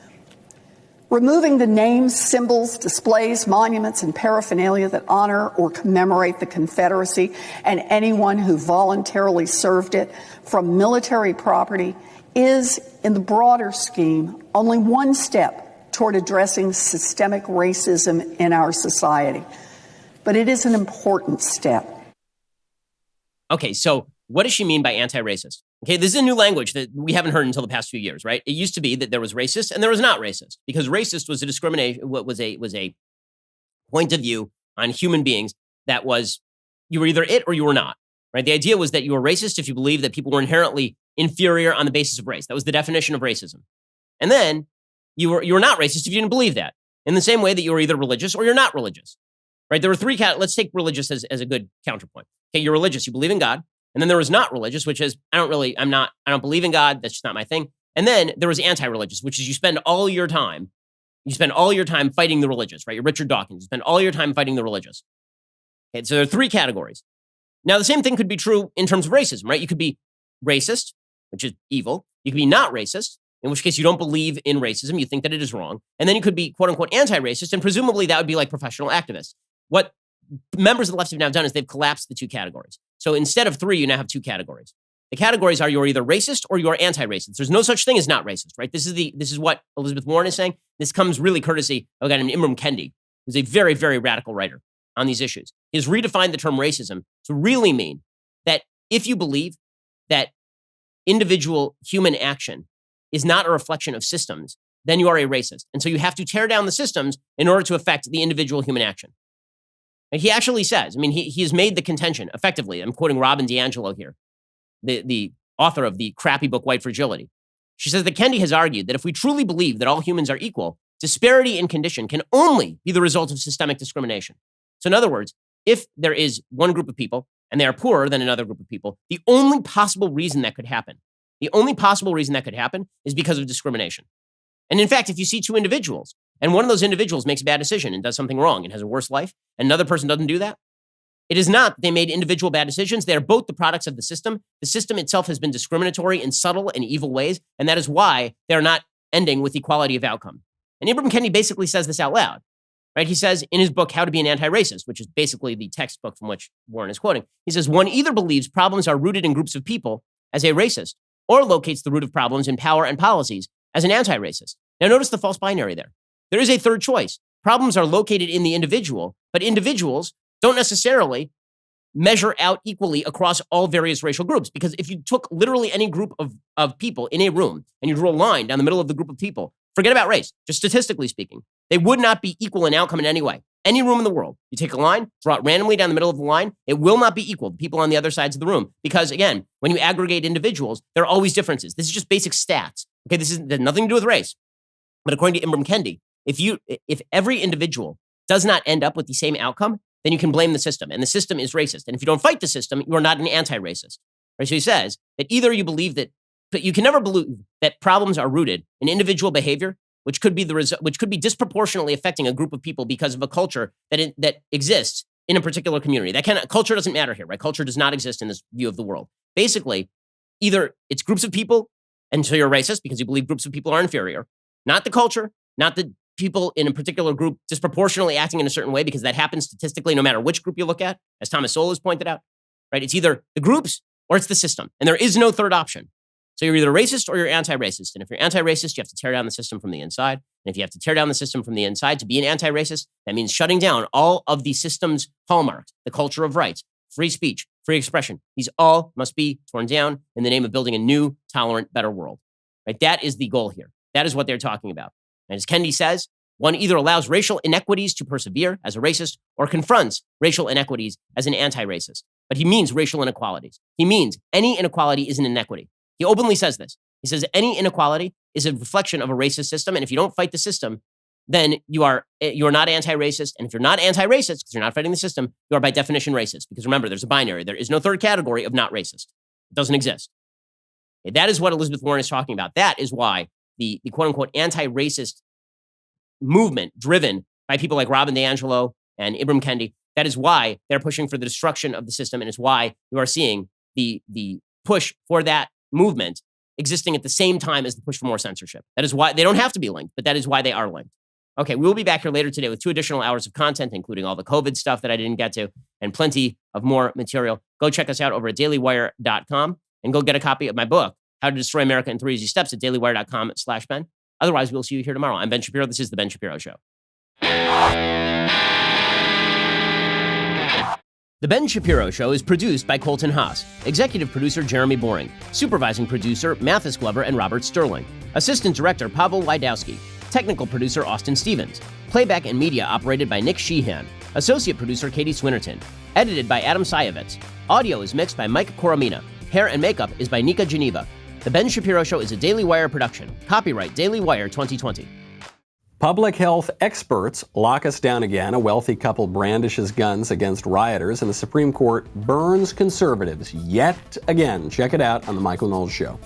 Removing the names, symbols, displays, monuments, and paraphernalia that honor or commemorate the Confederacy and anyone who voluntarily served it from military property is, in the broader scheme, only one step toward addressing systemic racism in our society. But it is an important step. Okay, so what does she mean by anti-racist? Okay, this is a new language that we haven't heard until the past few years, right? It used to be that there was racist and there was not racist, because racist was a discrimination, was a point of view on human beings that was, you were either it or you were not, right? The idea was that you were racist if you believed that people were inherently inferior on the basis of race. That was the definition of racism. And then you were not racist if you didn't believe that, in the same way that you were either religious or you're not religious, right? There were three, let's take religious as a good counterpoint. Okay, you're religious, you believe in God. And then there was not religious, which is, I don't believe in God. That's just not my thing. And then there was anti-religious, which is you spend all your time fighting the religious, right? You're Richard Dawkins. You spend all your time fighting the religious. Okay, so there are three categories. Now, the same thing could be true in terms of racism, right? You could be racist, which is evil. You could be not racist, in which case you don't believe in racism. You think that it is wrong. And then you could be, quote unquote, anti-racist. And presumably that would be like professional activists. What members of the left have now done is they've collapsed the two categories. So instead of three, you now have two categories. The categories are you're either racist or you're anti-racist. There's no such thing as not racist, right? This is what Elizabeth Warren is saying. This comes really courtesy of a guy named Ibram Kendi, who's a very, very radical writer on these issues. He has redefined the term racism to really mean that if you believe that individual human action is not a reflection of systems, then you are a racist. And so you have to tear down the systems in order to affect the individual human action. And he actually says, I mean, he has made the contention, effectively, I'm quoting Robin DiAngelo here, the author of the crappy book, White Fragility. She says that Kendi has argued that if we truly believe that all humans are equal, disparity in condition can only be the result of systemic discrimination. So in other words, if there is one group of people and they are poorer than another group of people, the only possible reason that could happen is because of discrimination. And in fact, if you see two individuals and one of those individuals makes a bad decision and does something wrong and has a worse life, and another person doesn't do that, it is not they made individual bad decisions. They are both the products of the system. The system itself has been discriminatory in subtle and evil ways, and that is why they're not ending with equality of outcome. And Ibram Kendi basically says this out loud, right? He says in his book, How to Be an Anti-Racist, which is basically the textbook from which Warren is quoting, he says, one either believes problems are rooted in groups of people as a racist, or locates the root of problems in power and policies as an anti-racist. Now notice the false binary there. There is a third choice. Problems are located in the individual, but individuals don't necessarily measure out equally across all various racial groups. Because if you took literally any group of people in a room and you drew a line down the middle of the group of people, forget about race, just statistically speaking, they would not be equal in outcome in any way. Any room in the world, you take a line, draw it randomly down the middle of the line, it will not be equal to people on the other sides of the room. Because again, when you aggregate individuals, there are always differences. This is just basic stats. Okay, this has nothing to do with race. But according to Ibram Kendi, if every individual does not end up with the same outcome, then you can blame the system. And the system is racist. And if you don't fight the system, you are not an anti-racist. Right? So he says that either you believe that, but you can never believe that problems are rooted in individual behavior, which could be which could be disproportionately affecting a group of people because of a culture that exists in a particular community. Culture doesn't matter here, right? Culture does not exist in this view of the world. Basically, either it's groups of people, and so you're racist because you believe groups of people are inferior, not the culture, not the people in a particular group disproportionately acting in a certain way, because that happens statistically no matter which group you look at, as Thomas Sowell has pointed out, right? It's either the groups or it's the system, and there is no third option. So you're either racist or you're anti-racist. And if you're anti-racist, you have to tear down the system from the inside. And if you have to tear down the system from the inside to be an anti-racist, that means shutting down all of the system's hallmarks, the culture of rights, free speech, free expression. These all must be torn down in the name of building a new, tolerant, better world. Right? That is the goal here. That is what they're talking about. And as Kendi says, one either allows racial inequities to persevere as a racist or confronts racial inequities as an anti-racist. But he means racial inequalities. He means any inequality is an inequity. He openly says this. He says any inequality is a reflection of a racist system, and if you don't fight the system, then you're not anti-racist. And if you're not anti-racist, because you're not fighting the system, you are by definition racist. Because remember, there's a binary. There is no third category of not racist. It doesn't exist. Okay, that is what Elizabeth Warren is talking about. That is why the quote-unquote anti-racist movement driven by people like Robin DiAngelo and Ibram Kendi, that is why they're pushing for the destruction of the system, and it's why you are seeing the push for that movement existing at the same time as the push for more censorship. That is why they don't have to be linked, but that is why they are linked. Okay, we will be back here later today with 2 additional hours of content, including all the COVID stuff that I didn't get to, and plenty of more material. Go check us out over at dailywire.com and go get a copy of my book, How to Destroy America in 3 Easy Steps, at dailywire.com/Ben. Otherwise, we'll see you here tomorrow. I'm Ben Shapiro. This is The Ben Shapiro Show. The Ben Shapiro Show is produced by Colton Haas, executive producer Jeremy Boring, supervising producer Mathis Glover and Robert Sterling, assistant director Pavel Wydowski, technical producer Austin Stevens, playback and media operated by Nick Sheehan, associate producer Katie Swinnerton, edited by Adam Sayevitz. Audio is mixed by Mike Coromina. Hair and makeup is by Nika Geneva. The Ben Shapiro Show is a Daily Wire production. Copyright Daily Wire 2020. Public health experts lock us down again. A wealthy couple brandishes guns against rioters, and the Supreme Court burns conservatives yet again. Check it out on The Michael Knowles Show.